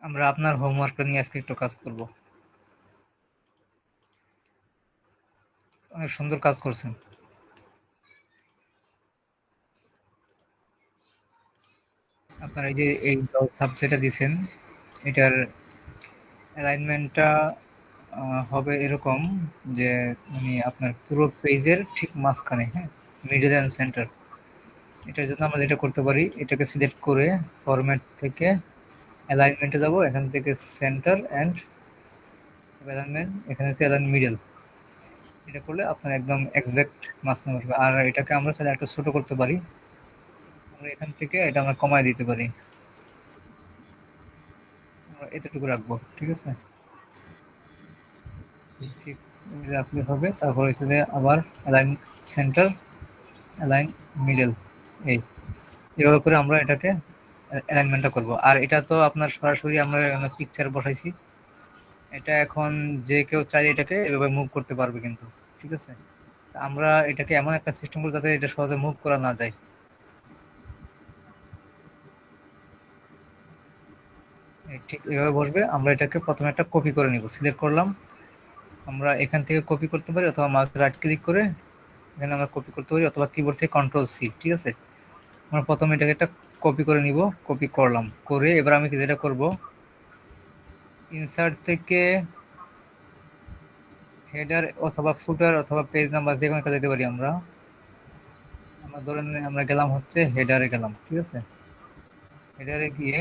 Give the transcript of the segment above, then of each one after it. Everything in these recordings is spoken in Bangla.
আমরা আপনার হোমওয়ার্কটা নিয়ে আজকে একটু কাজ করব। অনেক সুন্দর কাজ করছেন। আপনার এই সাবজেক্টটা দিছেন, এটার অ্যালাইনমেন্টটা হবে এরকম যে মানে আপনার পুরো পেজের ঠিক মাঝখানে, হ্যাঁ, মিডল অ্যান্ড সেন্টার। এটার জন্য আমরা যেটা করতে পারি, এটাকে সিলেক্ট করে ফরম্যাট থেকে অ্যালাইনমেন্টে যাব, এখান থেকে সেন্টার অ্যান্ড অ্যালাইনমেন্ট, এখানে হচ্ছে অ্যালাইন মিডল। এটা করলে আপনার একদম এক্সাক্ট মাঝখানে বসবে। আর এটাকে আমরা চাইলে একটা ছোট করতে পারি, আমরা এখান থেকে এটা আমরা কমায় দিতে পারি, আমরা এতটুকু রাখবো, ঠিক আছে। 6 রাখলে হবে। তারপর এখানে আবার অ্যালাইন সেন্টার, অ্যালাইন মিডল, এই এভাবে করে আমরা এটাকে অ্যালাইনমেন্টটা করব। আর এটা তো আপনার সরাসরি আমরা পিকচার বসাইছি, এটা এখন যে কেউ চাইলে এটাকে এভাবে মুভ করতে পারবে কিন্তু, ঠিক আছে। আমরা এটাকে এমন একটা সিস্টেম করব যাতে এটা সহজে মুভ করা না যায়। এই ঠিক এভাবে বসবে। আমরা এটাকে প্রথমে একটা কপি করে নিব, সিলেক্ট করলাম, আমরা এখান থেকে কপি করতে পারি অথবা মাউস রাইট ক্লিক করে এখানে আমরা কপি করতে পারি, অথবা কিবোর্ড থেকে কন্ট্রোল সি, ঠিক আছে। আমরা প্রথমে এটাকে একটা কপি করে নিব, কপি করলাম, করে এবার আমি যেটা করব, ইনসার্ট থেকে হেডার অথবা ফুটার অথবা পেজ নাম্বার যে কোনো একটা দিতে পারি আমরা। আমরা ধরেন আমরা গেলাম হচ্ছে হেডারে গেলাম, ঠিক আছে। হেডারে গিয়ে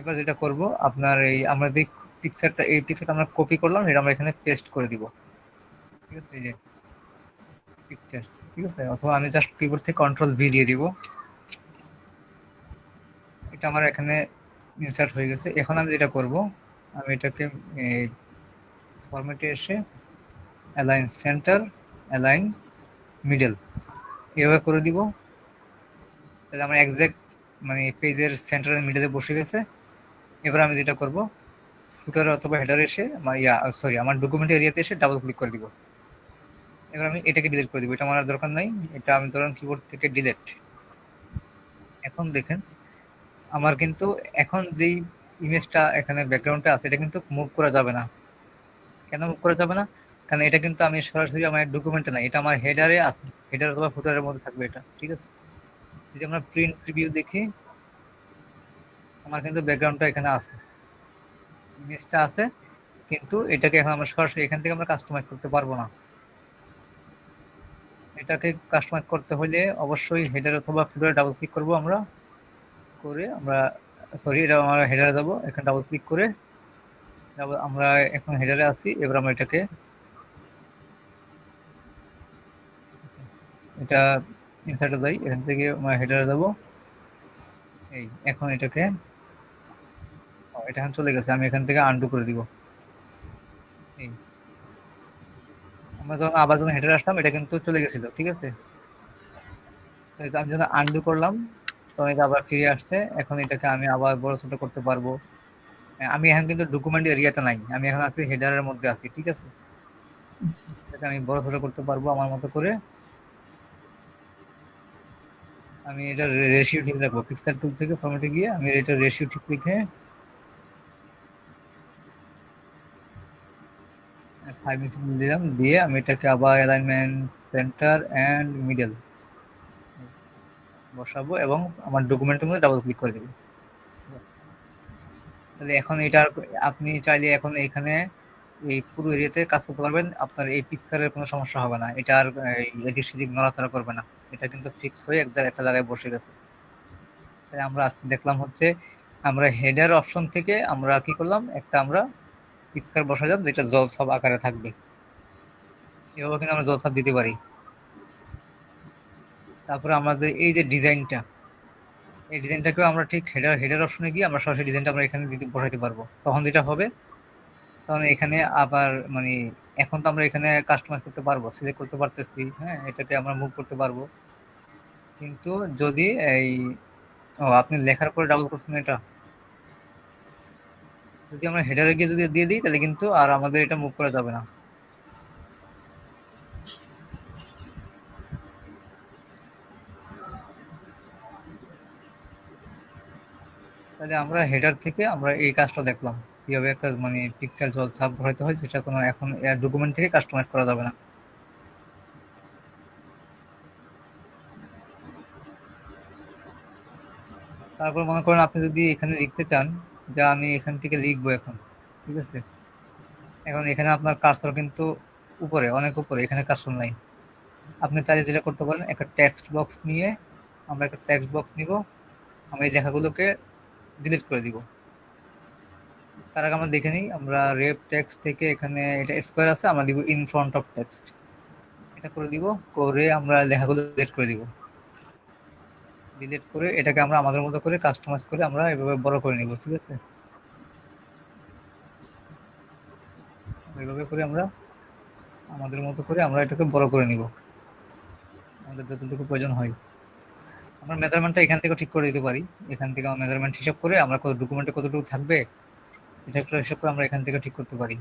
এবার যেটা করব, আপনার আমরা যে পিকচারটা আমরা কপি করলাম, এটা আমরা এখানে পেস্ট করে দিব, ঠিক আছে। এই যে পিকচার, ঠিক আছে। অথবা আমি জাস্ট কিবোর্ড থেকে কন্ট্রোল ভি দিয়ে দিব, এটা আমার এখানে ইনসার্ট হয়ে গেছে। এখন আমি যেটা করব, আমি এটাকে ফরম্যাটে এসে অ্যালাইন সেন্টার, অ্যালাইন মিডল এভাবে করে দিব। তাহলে আমার এক্সাক্ট মানে পেজের সেন্টার মিডলে বসে গেছে। এবার আমি যেটা করব, ফুটারে অথবা হেডারে এসে আমার ডকুমেন্ট এরিয়াতে এসে ডাবল ক্লিক করে দিব। এবার আমি এটাকে ডিলিট করে দিব, এটা আমার আর দরকার নাই। এটা আমি ধরুন কিবোর্ড থেকে ডিলিট। এখন দেখেন আমার কিন্তু এখন যেই ইমেজটা এখানে ব্যাকগ্রাউন্ডে আছে, এটা কিন্তু মুভ করা যাবে না। কেন মুভ করা যাবে না? কারণ এটা কিন্তু আমি সরাসরি আমার ডকুমেন্টে নাই, এটা আমার হেডারে আছে, হেডার অথবা ফুটারের মধ্যে থাকবে এটা, ঠিক আছে। যদি আমরা প্রিন্ট প্রিভিউ দেখি, আমার কিন্তু ব্যাকগ্রাউন্ডটা এখানে আছে, ইমেজটা আছে, কিন্তু এটাকে এখন আমরা সরাসরি এখান থেকে আমরা কাস্টমাইজ করতে পারবো না। এটাকে কাস্টমাইজ করতে হলে অবশ্যই হেডার অথবা ফুটারে ডাবল ক্লিক করব আমরা, করে আমরা এটা আমরা হেডারে যাবো, এখানে ডাবল ক্লিক করে আমরা এখন হেডারে আছি। এবার আমরা এটাকে এটা ইনসার্টে যাই, এখান থেকে আমরা হেডারে যাবো। এই এখন এটাকে এটা এখন চলে গেছে, আমি এখান থেকে আনডু করে দিব। এই আমরা যখন আবার যখন হেডারে আসলাম, এটা কিন্তু চলে গেছিল, ঠিক আছে। আমি যখন আনডু করলাম, তখন এটা আবার ফিরে আসছে। এখন এটাকে আমি আবার বড় ছোট করতে পারবো। আমি এখন কিন্তু ডকুমেন্ট এরিয়াতে নাই, আমি এখন আছি হেডারের মধ্যে আছি, ঠিক আছে। এটাকে আমি বড় ছোট করতে পারবো আমার মতো করে। আমি এটা রেশিও ঠিক রাখবো, পিক্সেল টুল থেকে ফরম্যাটে গিয়ে আমি এটা রেশিও ঠিক লিখে 5 দিলাম, দিয়ে আমি এটাকে আবার অ্যালাইনমেন্ট সেন্টার অ্যান্ড মিডল বসাবো এবং আমার ডকুমেন্টের মধ্যে ডাবল ক্লিক করে দেবো। তাহলে এখন এটা আপনি চাইলে এখন এখানে এই পুরো এরিয়াতে কাজ করতে পারবেন, আপনার এই পিকচারের কোনো সমস্যা হবে না, এটা আর এদিক সেদিক নড়াচড়া করবে না। এটা কিন্তু ফিক্স হয়ে একটা জায়গায় বসে গেছে। তাই আমরা আজকে দেখলাম হচ্ছে, আমরা হেডার অপশন থেকে আমরা কি করলাম, একটা আমরা পিকচার বসালাম যেটা জলছাপ আকারে থাকবে। এভাবে কিন্তু আমরা জলছাপ দিতে পারি। তারপরে আমাদের এই যে ডিজাইনটা, এই ডিজাইনটাকেও আমরা ঠিক হেডার হেডার অপশনে গিয়ে আমরা সরাসরি ডিজাইনটা আমরা এখানে দিতে বসাইতে পারবো। তখন যেটা হবে, তখন এখানে আবার মানে এখন তো আমরা এখানে কাস্টমাইজ করতে পারবো, সিলেক্ট করতে পারতেছি, হ্যাঁ, এটাকে আমরা মুভ করতে পারবো। কিন্তু যদি আপনি লেখার পরে ডাবল করছেন, এটা যদি আমরা হেডারে গিয়ে যদি দিয়ে দিই, তাহলে কিন্তু আর আমাদের এটা মুভ করা যাবে না। তাহলে আমরা হেডার থেকে আমরা এই কাজটা দেখলাম কিভাবে একটা মানে পিকচার জল ছাপ ভরাইতে হয়, সেটা কোনো এখন ডকুমেন্ট থেকে কাস্টমাইজ করা যাবে না। তারপর মনে করেন আপনি যদি এখানে লিখতে চান যে আমি এখান থেকে লিখবো এখন, ঠিক আছে, এখন এখানে আপনার কার্সর কিন্তু উপরে, অনেক উপরে, এখানে কার্সর নাই। আপনি চাইলে যেটা করতে পারেন, একটা টেক্সট বক্স নিয়ে, আমরা একটা টেক্সট বক্স নিব, আমরা এই লেখাগুলোকে ডিলিট করে দিব। তার আগে আমরা দেখে নিই, আমরা রেপ টেক্সট থেকে এখানে এটা স্কোয়ার আছে, আমরা দিব ইন ফ্রন্ট অফ টেক্সট, এটা করে দিব, করে আমরা লেখাগুলো ডিলিট করে দিব। ডিলিট করে এটাকে আমরা আমাদের মতো করে কাস্টমাইজ করে আমরা এভাবে বড় করে নিব, ঠিক আছে। এইভাবে করে আমরা আমাদের মতো করে আমরা এটাকে বড় করে নিব, আমাদের যতটুকু প্রয়োজন হয়। আমরা মেজারমেন্টটা এখান থেকে ঠিক করে দিতে পারি, এখান থেকে আমরা মেজারমেন্ট হিসাব করে আমরা কত ডকুমেন্টে কতটুকু থাকবে এটা একটা হিসাব করে আমরা এখান থেকে ঠিক করতে পারি।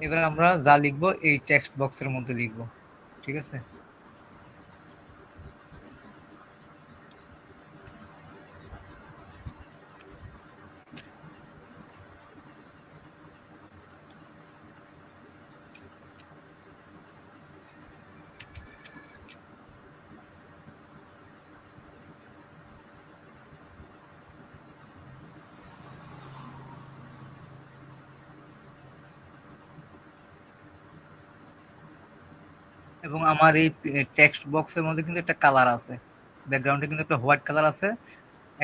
এবার আমরা যা লিখবো এই টেক্সট বক্সের মধ্যে লিখবো, ঠিক আছে। এবং আমার এই টেক্সট বক্সের মধ্যে কিন্তু একটা কালার আছে, ব্যাকগ্রাউন্ডে কিন্তু একটা হোয়াইট কালার আছে।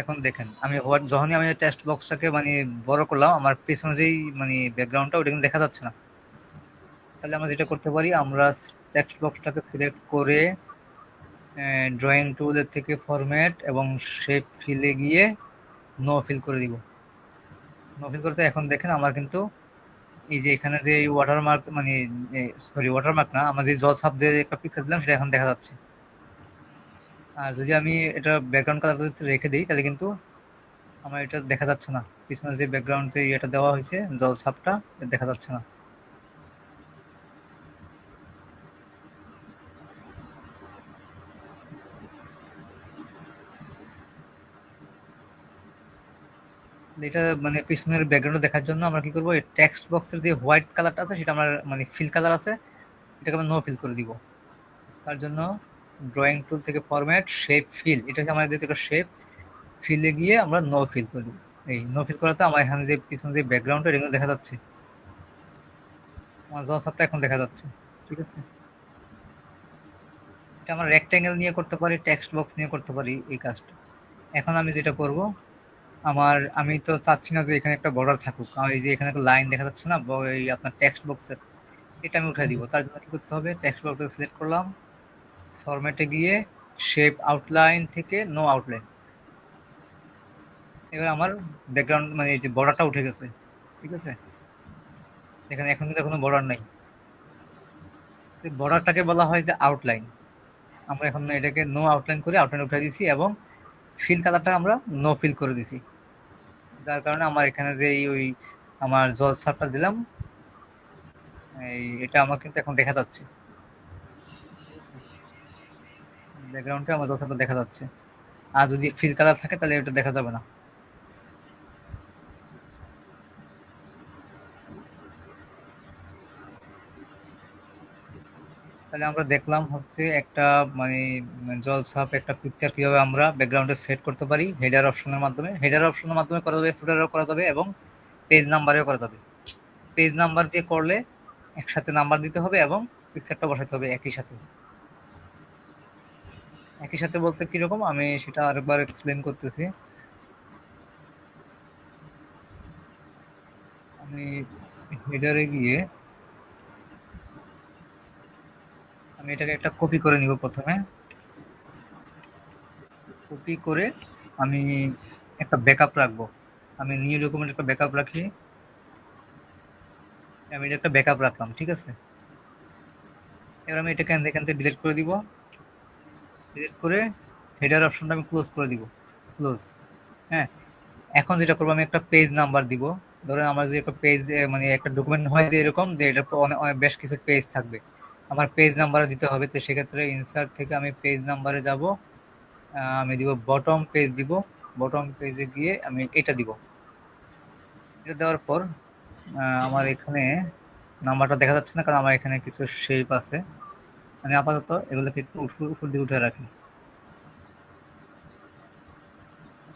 এখন দেখেন আমি হোয়াইট, যখনই আমি টেক্সট বক্সটাকে মানে বড় করলাম, আমার পেছনে যেই মানে ব্যাকগ্রাউন্ডটা ওটা কিন্তু দেখা যাচ্ছে না। তাহলে আমরা যেটা করতে পারি, আমরা টেক্সট বক্সটাকে সিলেক্ট করে ড্রয়িং টুলের থেকে ফরম্যাট এবং শেপ ফিলে গিয়ে নো ফিল করে দিব। নো ফিল করতে এখন দেখেন আমার কিন্তু এই যে এখানে যে ওয়াটারমার্ক মানে সরি ওয়াটারমার্ক না, আমরা যে জল ছাপ দিয়ে একটা পিকচার দিলাম সেটা এখন দেখা যাচ্ছে। আর যদি আমি এটা ব্যাকগ্রাউন্ড কালার রেখে দিই তাহলে কিন্তু আমার এটা দেখা যাচ্ছে না, পিছনে যে ব্যাকগ্রাউন্ড যে এটা দেওয়া হয়েছে জল ছাপটা দেখা যাচ্ছে না। এটা মানে পিছনের ব্যাকগ্রাউন্ড দেখার জন্য আমরা কি করবো, টেক্সট বক্সের যে হোয়াইট কালারটা আছে সেটা আমরা মানে ফিল কালার আছে, এটাকে আমরা নো ফিল করে দিব। তার জন্য ড্রয়িং টুল থেকে ফরম্যাট শেপ ফিল, এটা হচ্ছে আমাদের যেটা শেপ, ফিলে গিয়ে আমরা নো ফিল করে দিব। এই নো ফিল করাতে আমার এখানে যে পিছনে যে ব্যাকগ্রাউন্ডটা এগুলো দেখা যাচ্ছে, আমার জলছাপটা এখন দেখা যাচ্ছে, ঠিক আছে। এটা আমরা রেক্ট্যাঙ্গেল নিয়ে করতে পারি, টেক্সট বক্স নিয়ে করতে পারি এই কাজটা। এখন আমি যেটা করব, আমি তো চাচ্ছি না যে এখানে একটা বর্ডার থাকুক, এই যে এখানে একটা লাইন দেখা যাচ্ছে না এই আপনার টেক্সট বক্সের, এটা আমি উঠাই দিব। তার জন্য কি করতে হবে, টেক্সট বক্সটা সিলেক্ট করলাম, ফরম্যাটে গিয়ে শেপ আউটলাইন থেকে নো আউটলাইন। এবার আমার ব্যাকগ্রাউন্ড মানে এই যে বর্ডারটা উঠে গেছে, ঠিক আছে। এখানে এখন কিন্তু কোনো বর্ডার নাই, বর্ডারটাকে বলা হয় যে আউটলাইন। আমরা এখন এটাকে নো আউটলাইন করে আউটলাইন উঠে দিয়েছি এবং ফিল কালারটা আমরা নো ফিল করে দিছি, যার কারণে আমার এখানে যে ওই আমার জল ছাপটা দিলাম এটা আমার কিন্তু এখন দেখা যাচ্ছে, ব্যাকগ্রাউন্ডে আমার জল ছাপটা দেখা যাচ্ছে। আর যদি ফিল কালার থাকে তাহলে এটা দেখা যাবে না। তাহলে আমরা দেখলাম হচ্ছে একটা মানে জলছাপ একটা পিকচার কিভাবে আমরা ব্যাকগ্রাউন্ডে সেট করতে পারি হেডার অপশনের মাধ্যমে করা যাবে, ফুটারও করা যাবে এবং পেজ নাম্বারেও করা যাবে। পেজ নাম্বার দিয়ে করলে একসাথে নাম্বার দিতে হবে এবং পিকচারটা বসাতে হবে একই সাথে। একই সাথে বলতে কিরকম, আমি সেটা আরেকবার এক্সপ্লেন করতেছি। আমি হেডারে গিয়ে আমি এটাকে একটা কপি করে নিব প্রথমে, কপি করে আমি একটা ব্যাকআপ রাখবো। আমি নিউ ডকুমেন্ট একটা ব্যাকআপ রাখি, আমি এটা একটা ব্যাকআপ রাখলাম, ঠিক আছে। এবার আমি এটাকে এখান থেকে ডিলিট করে দিব, ডিলিট করে হেডার অপশনটা আমি ক্লোজ করে দিব, ক্লোজ। হ্যাঁ, এখন যেটা করবো, আমি একটা পেজ নাম্বার দিব। ধরেন আমার যে একটা পেজ মানে একটা ডকুমেন্ট হয় যে এরকম যে এটা বেশ কিছু পেজ থাকবে, আমার পেজ নাম্বারও দিতে হবে। তো সেক্ষেত্রে ইনসার্ট থেকে আমি পেজ নাম্বারে যাব, আমি দিব বটম পেজ দিব। বটম পেজে গিয়ে আমি এটা দিব। এটা দেওয়ার পর আমার এখানে নাম্বারটা দেখা যাচ্ছে না, কারণ আমার এখানে কিছু শেপ আছে। আমি আপাতত এগুলোকে একটু উপর দিকে উঠে রাখি।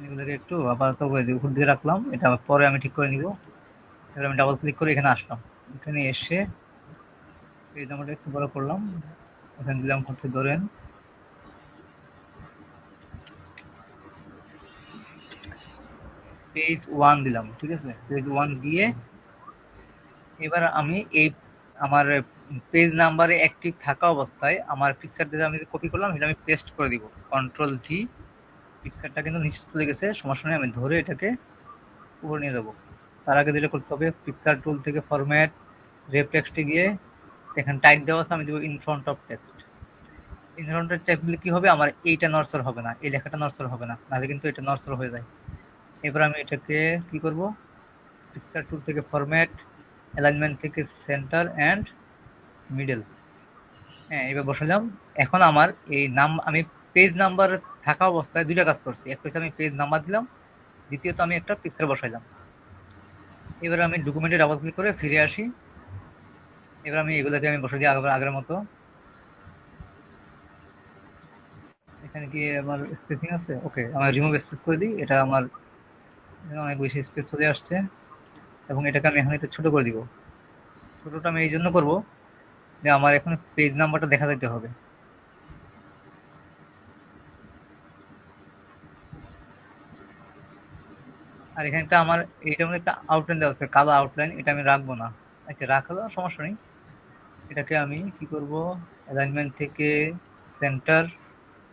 এগুলোকে একটু আপাতত উপর দিকে রাখলাম। এটা পরে আমি ঠিক করে নিব। এবার আমি ডাবল ক্লিক করে এখানে আসলাম। এখানে এসে পেজ নাম্বারটা একটু বড় করলাম। এখানে দিলাম হচ্ছে ধরেন পেজ 1 দিলাম। ঠিক আছে, পেজ 1 দিয়ে এবার আমি এই আমার পেজ নাম্বারে অ্যাক্টিভ থাকা অবস্থায় আমার পিকচারটা আমি যে কপি করলাম এটা আমি পেস্ট করে দিব। Control V. পিকচারটা কিন্তু নিচে চলে গেছে, সমস্যা নেই, আমি ধরে এটাকে উপরে নিয়ে যাব। তার আগে যেটা করতে হবে, পিকচার টুল থেকে ফরম্যাট রেপ টেক্সটে গিয়ে এখানে টাইপ দেওয়া আছে, আমি দেবো in front of text. In front of text দিলে কি হবে, আমার এইটা নড়চড় হবে না, এই লেখাটা নড়চড় হবে না, নাহলে কিন্তু এটা নড়চড় হয়ে যায়। এবার আমি এটাকে কি করব, পিকচার টুল থেকে ফরম্যাট, অ্যালাইনমেন্ট থেকে সেন্টার অ্যান্ড মিডল, হ্যাঁ এবার বসালাম। এখন আমার এই নাম আমি পেজ নাম্বার থাকা অবস্থায় দুইটা কাজ করছি। একটা হচ্ছে আমি পেজ নাম্বার দিলাম, দ্বিতীয়ত আমি একটা পিকচার বসাইলাম। এবার আমি ডকুমেন্টে ডাবল ক্লিক করে ফিরে আসি। এবার আমি এগুলোকে আমি বসে দিই আগের মতো। এখানে কি আমার স্পেসিং আছে? ওকে, আমার রিমুভ স্পেস করে দিই। এটা আমার অনেক বেশি স্পেস চলে আসছে, এবং এটাকে আমি এখন একটু ছোট করে দিব। ছোটটা আমি এই জন্য করবো যে আমার এখন পেজ নাম্বারটা দেখা যেতে হবে। আর এখানটা আমার এইটার মধ্যে একটা আউটলাইন দেওয়া আছে, কালো আউটলাইন, এটা আমি রাখবো না। আচ্ছা, রাখলেও সমস্যা নেই। এটাকে আমি কি করব, অ্যালাইনমেন্ট থেকে সেন্টার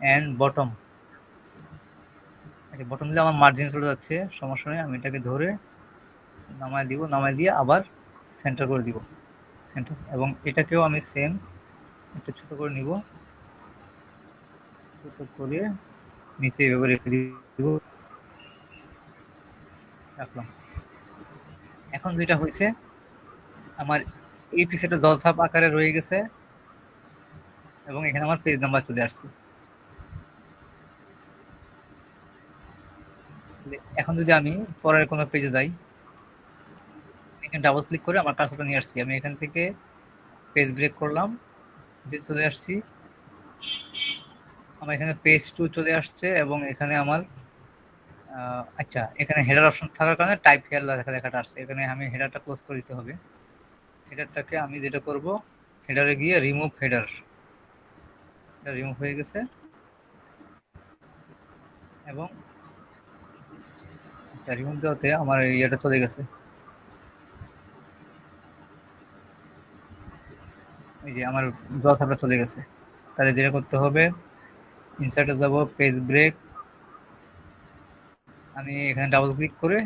অ্যান্ড বটম। আচ্ছা, বটম দিলে আমার মার্জিন চলে যাচ্ছে, সমস্যা নেই, আমি এটাকে ধরে নামায় দিব, নামায় দিয়ে আবার সেন্টার করে দিব, সেন্টার। এবং এটাকেও আমি সেম একটু ছোট করে নিব, ছোট করে নিচে এভাবে রেখে দিব, রাখলাম। এখন যেটা হয়েছে, আমার এই পিসটা জলছাপ আকারে রয়ে গেছে, এবং এখানে আমার পেজ নাম্বার চলে আসছে। এখন যদি আমি পরের কোনো পেজে যাই, এখানে ডাবল ক্লিক করে আমার কাজটা নিয়ে আসছি। আমি এখান থেকে পেজ ব্রেক করলাম, যে চলে আসছি, আমার এখানে পেজ 2 চলে আসছে, এবং এখানে আমার আচ্ছা, এখানে হেডার অপশন থাকার কারণে টাইপ হেয়ার লেখাটা আসছে। এখানে আমি হেডারটা ক্লোজ করে দিতে হবে। হেডারটাকে আমি যেটা করব, হেডারে গিয়ে রিমুভ হেডার, এটা রিমুভ হয়ে গেছে। এবং আচ্ছা, রিমুভ দেওয়াতে আমার ইয়েটা চলে গেছে, এই যে আমার জলছাপটা চলে গেছে। তাহলে যেটা করতে হবে, ইনসার্টে যাব, পেজ ব্রেক, আমি এখানে ডাবল ক্লিক করে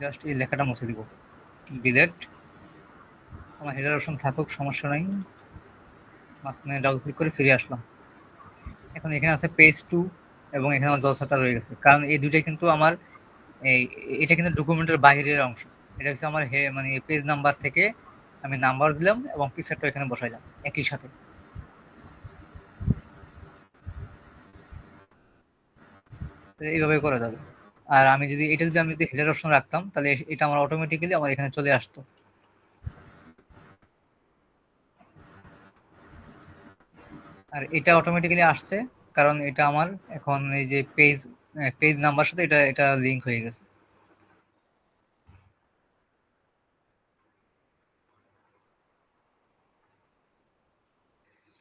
জাস্ট এই লেখাটা মুছে দিব, ডিলেট। আমার হেডার অপশন থাকুক, সমস্যা নাই। মাঝখানে ডাবল ক্লিক করে ফিরে আসলাম। এখন এখানে আছে পেজ 2, এবং এখানে আমার জলছাপটা রয়ে গেছে, কারণ এই দুইটাই কিন্তু আমার এই এটা কিন্তু ডকুমেন্টের বাইরের অংশ। এটা হচ্ছে আমার মানে পেজ নাম্বার থেকে আমি নাম্বার দিলাম এবং পিকচারটা এখানে বসাইলাম একই সাথে। তো এইভাবে করা যাবে। আর আমি যদি এটা যদি আমি যদি হেডার অপশন রাখতাম, তাহলে এটা আমার অটোমেটিক্যালি আমার এখানে চলে আসতো। আর এটা অটোমেটিক্যালি আসছে, কারণ এটা আমার এখন এই যে পেজ নাম্বার সাথে এটা এটা লিংক হয়ে গেছে।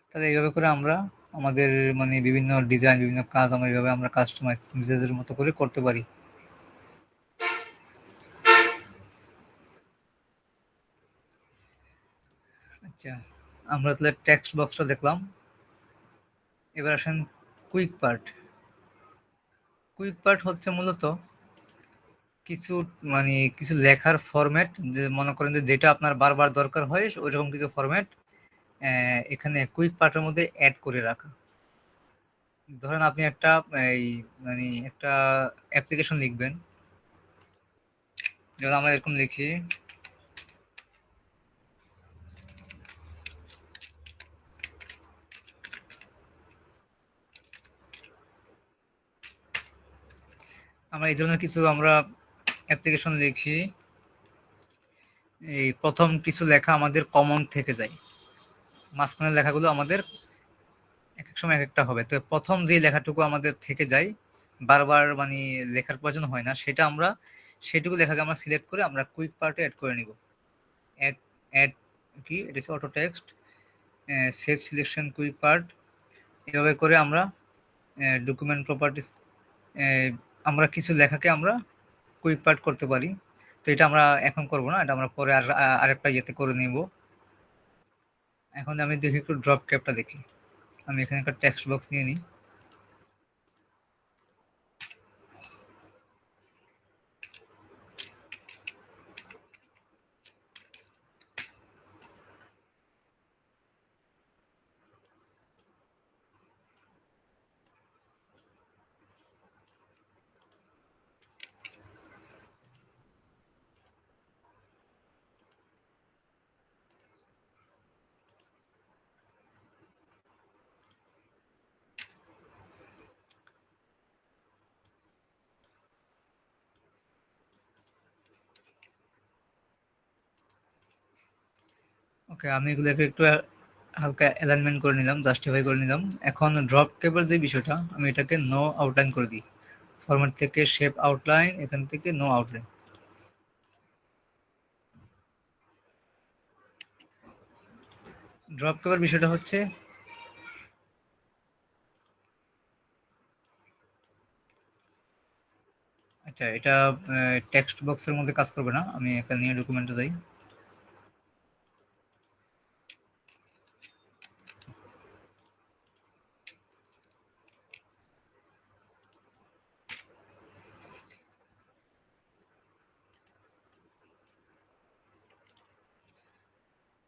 তাহলে এইভাবে করে আমরা আমাদের মানে বিভিন্ন ডিজাইন, বিভিন্ন কাজ আমরা এইভাবে আমরা কাস্টমাইজ নিজেদের মতো করে করতে পারি। আচ্ছা, আমরা তাহলে টেক্সট বক্সটা দেখলাম। এবার আসেন কুইক পার্ট। কুইক পার্ট হচ্ছে মূলত কিছু মানে কিছু লেখার ফরম্যাট, যে মনে করেন যে যেটা আপনার বারবার দরকার হয় ওইরকম কিছু ফরম্যাট এখানে কুইক পার্টের মধ্যে অ্যাড করে রাখা। ধরেন আপনি একটা এই মানে একটা অ্যাপ্লিকেশন লিখবেন, যেমন আমরা এরকম লিখি, আমরা এই ধরনের কিছু আমরা অ্যাপ্লিকেশন লিখি, এই প্রথম কিছু লেখা আমাদের কমন থেকে যায়, মাঝখানের লেখাগুলো আমাদের এক এক সময় এক একটা হবে। তো প্রথম যে লেখাটুকু আমাদের থেকে যায়, বারবার মানে লেখার প্রয়োজন হয় না, সেটা আমরা সেটুকু লেখাকে আমরা সিলেক্ট করে আমরা কুইক পার্টে অ্যাড করে নিব। অ্যাড অ্যাড কি এটা হচ্ছে auto text, save selection quick part, এভাবে করে আমরা ডকুমেন্ট প্রপার্টিস আমরা কিছু লেখাকে আমরা কুইক পার্ট করতে পারি। তো এটা আমরা এখন করব না, এটা আমরা পরে আরেকটা ইয়েতে করে নিব। এখন আমি দেখি একটু ড্রপ ক্যাপটা দেখি। আমি এখানে একটা টেক্সট বক্স নিয়ে নিই। ওকে, আমি এগুলোকে একটু হালকা অ্যালাইনমেন্ট করে নিলাম, জাস্টিফাই করে নিলাম। এখন ড্রপ কেবল যে বিষয়টা, আমি এটাকে নো আউটলাইন করে দিই। ফরম্যাট থেকে শেপ আউটলাইন, এখান থেকে নো আউটলাইন। ড্রপ কেবল বিষয়টা হচ্ছে, আচ্ছা এটা টেক্সট বক্সের মধ্যে কাজ করবে না, আমি একটা নিউ ডকুমেন্টে যাই।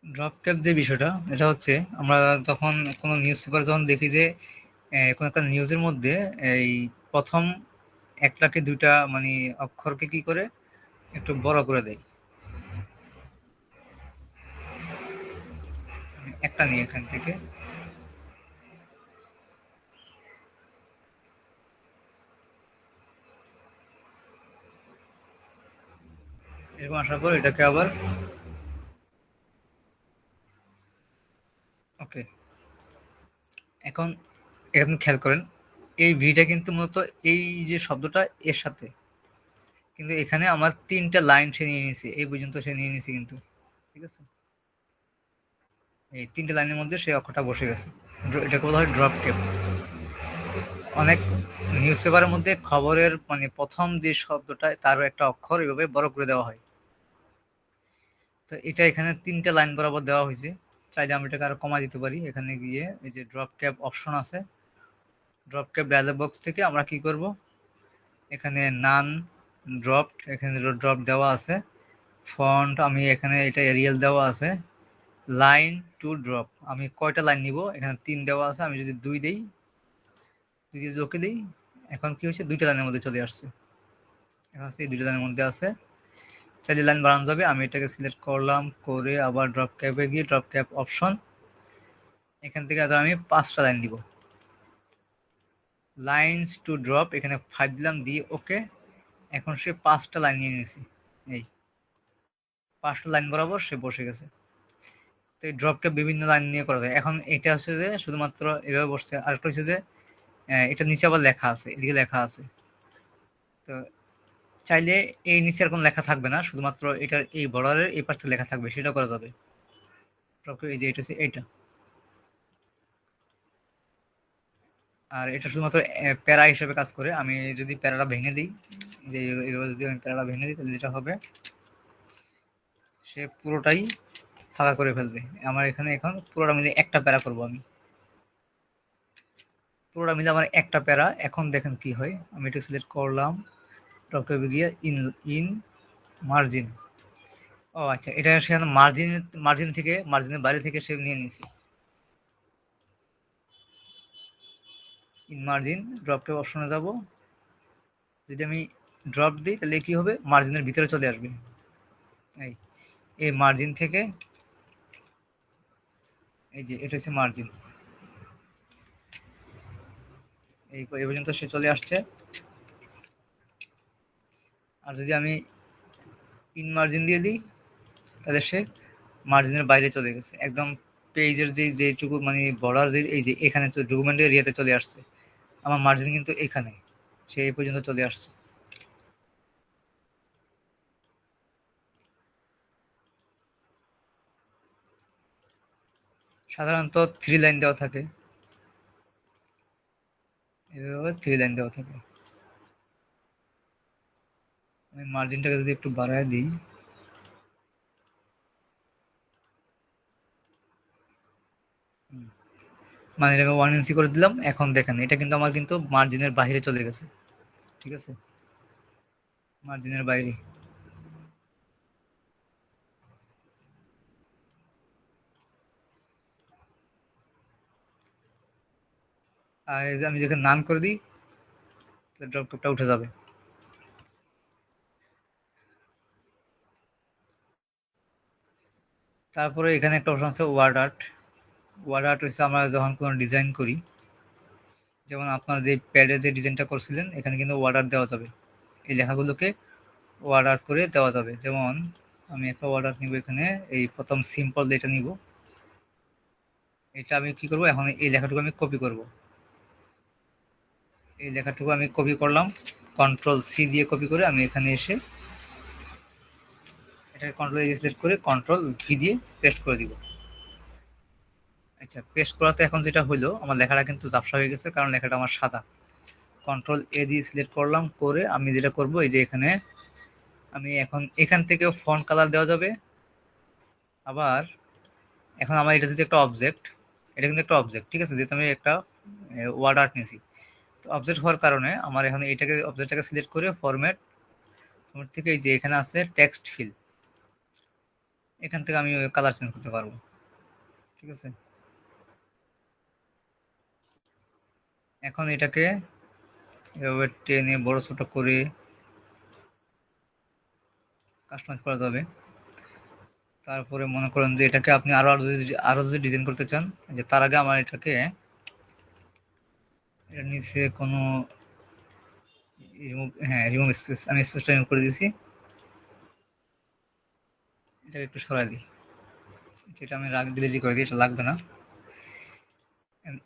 ড্রপ ক্যাপ যে বিষয়টা, এটা হচ্ছে আমরা যখন কোনো নিউজ পেপার যখন দেখি যে কোনো একটা নিউজের মধ্যে এই প্রথম একটাকে দুইটা মানে অক্ষরকে কি করে একটু বড় করে দেয়। একটা নিয়ে এখান থেকে এরকম আসার পর এটাকে আবার, ওকে, এখন এখন খেয়াল করেন এই ভিটা কিন্তু মূলত এই যে শব্দটা এর সাথে, কিন্তু এখানে আমার তিনটা লাইন সে নিয়ে নিয়েছে, এই পর্যন্ত সে নিয়ে নিয়েছে কিন্তু, ঠিক আছে, এই তিনটে লাইনের মধ্যে সেই অক্ষরটা বসে গেছে। এটাকে বলা হয় ড্রপ ক্যাপ। অনেক নিউজ পেপারের মধ্যে খবরের মানে প্রথম যে শব্দটা তারও একটা অক্ষর এভাবে বড় করে দেওয়া হয়। তো এটা এখানে তিনটে লাইন বরাবর দেওয়া হয়েছে। চাইলে আমি এটাকে আরো কমা দিতে পারি। এখানে গিয়ে এই যে ড্রপ ক্যাপ অপশন আছে, ড্রপ ক্যাপ ডায়ালগ বক্স থেকে আমরা কি করব, এখানে নান ড্রপ, এখানে ড্রপ দেওয়া আছে। ফন্ট আমি এখানে এটা এরিয়াল দেওয়া আছে। লাইন টু ড্রপ আমি কয়টা লাইন নিব, এখানে ৩ দেওয়া আছে। আমি যদি ২ দেই, যদি ওকে দিই, এখন কি হয়েছে, ২টা লাইনের মধ্যে চলে আসছে। এখন এই ২টা লাইনের মধ্যে আছে। চাইলে লাইন বাড়ানো যাবে। আমি এটাকে সিলেক্ট করলাম, করে আবার ড্রপ ক্যাপে গিয়ে ড্রপ ক্যাপ অপশন, এখান থেকে আমি ৫টা লাইন দিব। লাইনস টু ড্রপ এখানে ৫ দিলাম, দিয়ে ওকে। এখন সে ৫টা লাইন নিয়ে নিয়েছে, এই ৫টা লাইন বরাবর সে বসে গেছে। তো এই ড্রপ ক্যাপ বিভিন্ন লাইন নিয়ে করা যায়। এখন এটা হচ্ছে যে শুধুমাত্র এভাবে বসছে। আরেকটা হচ্ছে যে এটা নিচে আবার লেখা আছে, এদিকে লেখা আছে। তো চাইলে এই নিচে আর কোনো লেখা থাকবে না, শুধুমাত্র এটার এই বর্ডারের এই পাশে লেখা থাকবে, সেটা করা যাবে। এই যে এটা হচ্ছে এইটা, আর এটা শুধুমাত্র প্যারা হিসেবে কাজ করে। আমি যদি প্যারাটা ভেঙে দিই, যে এইভাবে যদি আমি প্যারাটা ভেঙে দিই, তাহলে যেটা হবে, সে পুরোটাই ফাঁকা করে ফেলবে। আমার এখানে এখন পুরোটা মিলে একটা প্যারা করব আমি, পুরোটা মিলে আমার একটা প্যারা। এখন দেখেন কি হয়, আমি এটা সিলেক্ট করলাম, টপে গিয়ে ইন ইন মার্জিন। ও আচ্ছা, এটা সেখানে মার্জিন, মার্জিন থেকে মার্জিনের বাইরে থেকে সে নিয়ে নিয়েছি। ইন মার্জিন ড্রপ টু অপশনে যাব, যদি আমি ড্রপ দিই তাহলে কি হবে, মার্জিনের ভিতরে চলে আসবে। এই এই মার্জিন থেকে, এই যে এটা হচ্ছে মার্জিন, এই পর্যন্ত সে চলে আসছে। আর যদি আমি ইন মার্জিন দিয়ে দিই তাহলে সে মার্জিনের বাইরে চলে গেছে, একদম পেজের যেটুকু মানে বর্ডার যে এই যে এখানে ডকুমেন্টের এরিয়াতে চলে আসছে। আমার মার্জিন কিন্তু এখানে, সে এই পর্যন্ত চলে আসছে। সাধারণত 3 লাইন দেওয়া থাকে, এভাবে 3 লাইন দেওয়া থাকে। আমি মার্জিনটাকে যদি একটু বাড়ায় দিই, মানে আমি 1 ইঞ্চি করে দিলাম। এখন দেখেন এটা কিন্তু আমার কিন্তু মার্জিনের বাইরে চলে গেছে, ঠিক আছে, মার্জিনের বাইরে। আর এই যে আমি যখন নান করে দিই ড্রপ ক্যাপটা উঠে যাবে। তারপরে এখানে একটা অপশন আছে ওয়ার্ড আর্ট। ওয়ার্ড আর্ট হচ্ছে আমরা যখন কোনো ডিজাইন করি, যেমন আপনার যে প্যাডে যে ডিজাইনটা করছিলেন এখানে কিন্তু ওয়ার্ড আর্ট দেওয়া যাবে, এই লেখাগুলোকে ওয়ার্ড আর্ট করে দেওয়া যাবে। যেমন আমি একটা ওয়ার্ড আর্ট নিব এখানে, এই প্রথম সিম্পল এটা নিব। এটা আমি কি করব, এখন এই লেখাটুকু আমি কপি করব। এই লেখাটুকু আমি কপি করলাম, কন্ট্রোল-সি দিয়ে কপি করে আমি এখানে এসে এটা কন্ট্রোল-এ সিলেক্ট করে কন্ট্রোল-ভি দিয়ে পেস্ট করে দিব। আচ্ছা, পেস্ট করাতে এখন যেটা হলো, আমার লেখাটা কিন্তু ঝাপসা হয়ে গেছে কারণ লেখাটা আমার সাদা। কন্ট্রোল-এ দিয়ে সিলেক্ট করলাম, করে আমি যেটা করব এই যে এখানে আমি এখন এখান থেকেও ফন্ট কালার দেওয়া যাবে। আবার এখন আমার এটা যদি একটা অবজেক্ট, এটা কিন্তু একটা অবজেক্ট, ঠিক আছে, যেহেতু আমি একটা ওয়ার্ড আর্ট নিয়েছি, তো অবজেক্ট হওয়ার কারণে আমার এখানে এটাকে অবজেক্টটাকে সিলেক্ট করে ফরম্যাট থেকে এই যে এখানে আছে টেক্সট ফিল, এখান থেকে আমি কালার চেঞ্জ করতে পারবো, ঠিক আছে। এখন এটাকে এভাবে টেনে বড় ছোট করে কাস্টমাইজ করা যাবে। তারপরে মনে করেন যে এটাকে আপনি আরো যদি ডিজাইন করতে চান, যে তার আগে আমার এটাকে এর নিচে কোনো রিমুভ স্পেস, আমি স্পেসটা রিমুভ করে দিয়েছি। এটাকে একটু সরাই দিই, এটা আমি ডিলিট করে দিই, এটা লাগবে না।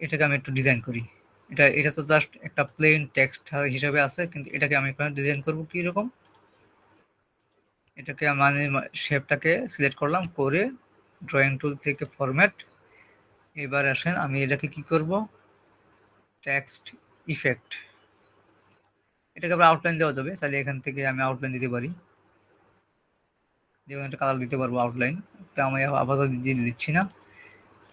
এটাকে আমি একটু ডিজাইন করি। এটা তো জাস্ট একটা প্লেন টেক্সট হিসাবে আছে, কিন্তু এটাকে আমি একটু ডিজাইন করব কি রকম। এটাকে মানে শেপটাকে সিলেক্ট করলাম, করে ড্রয়িং টুল থেকে ফরম্যাট। এবার আসেন আমি এটাকে কি করব, টেক্সট ইফেক্ট, এটাকে আবার আউটলাইন দেওয়া যাবে, চাইলে এখান থেকে আমি আউটলাইন দিতে পারি, যে কোনো একটা কালার দিতে পারবো আউটলাইন। তো আমি আপাতত দিচ্ছি না।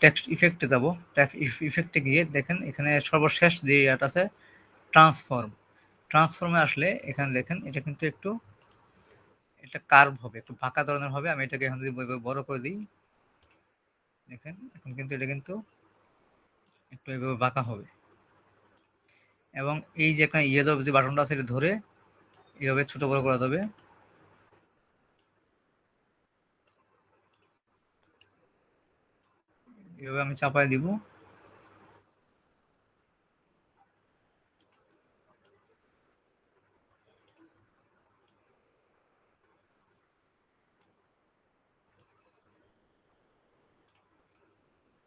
টেক্সট ইফেক্টে যাব, টেক্সট ইফেক্টে গিয়ে দেখেন এখানে সর্বশেষ যে এটা আছে ট্রান্সফর্ম। ট্রান্সফর্মে আসলে এখানে দেখেন এটা কিন্তু একটু একটা কার্ভ হবে, একটু বাঁকা ধরনের হবে। আমি এটাকে এখন যদি বড় করে দিই, দেখেন এখন কিন্তু এটা কিন্তু একটু এভাবে বাঁকা হবে। এবং এই যে এখানে ইয়েলো যে বাটনটা আছে এটা ধরে এইভাবে ছোট বড় করা যাবে। এভাবে আমি চাপায় দিব।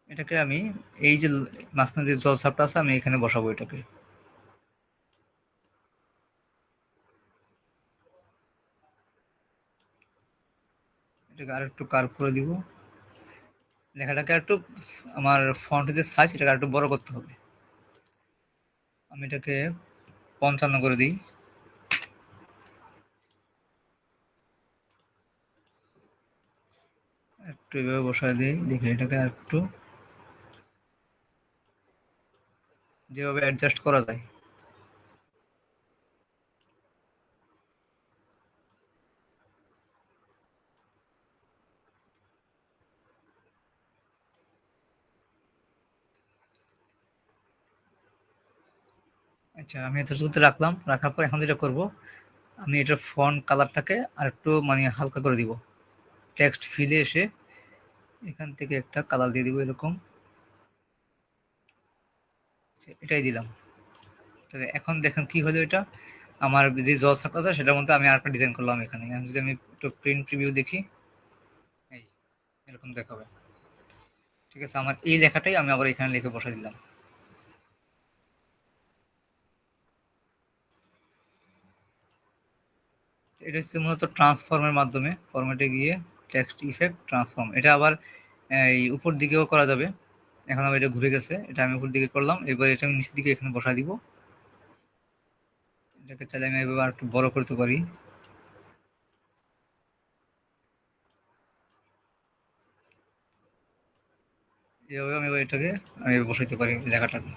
এটাকে আমি এই যে মাঝখানে যে জল ছাপটা আছে আমি এখানে বসাবো এটাকে। এটাকে আর একটু কার্ভ করে দিব। লেখাটাকে একটু আমার ফন্টের যে সাইজ এটাকে আর একটু বড় করতে হবে। আমি এটাকে 55 করে দিই। একটু এভাবে বসায় দিই, দেখি এটাকে আর একটু যেভাবে অ্যাডজাস্ট করা যায়। আচ্ছা, আমি এতটুকুতে রাখলাম। রাখার পর এখন যেটা করব, আমি এটার ফন্ট কালারটাকে আর একটু মানে হালকা করে দিব। টেক্সট ফিলে এসে এখান থেকে একটা কালার দিয়ে দিব এরকম। আচ্ছা, এটাই দিলাম। তাহলে এখন দেখেন কি হলো এটা, আমার যে জল ছাপটা আছে সেটার মধ্যে আমি আরেকটা ডিজাইন করলাম এখানে। এখন যদি আমি একটু প্রিন্ট প্রিভিউ দেখি, এই এরকম দেখাবে। ঠিক আছে, আমার এই লেখাটাই আমি আবার এখানে লিখে বসাই দিলাম। এটা হচ্ছে মূলত ট্রান্সফর্মের মাধ্যমে ফরম্যাটে গিয়ে টেক্সট ইফেক্ট ট্রান্সফর্ম, এটা আবার এই উপর দিকেও করা যাবে। এখন আবার এটা ঘুরে গেছে, এটা আমি উপর দিকে করলাম, এবার এটা আমি নিচের দিকে এখানে বসাই দিব। এটাকে চাইলে আমি এভাবে আর একটু বড় করতে পারি। এভাবে আমি এবার এটাকে আমি বসাইতে পারি লেখাটাকে।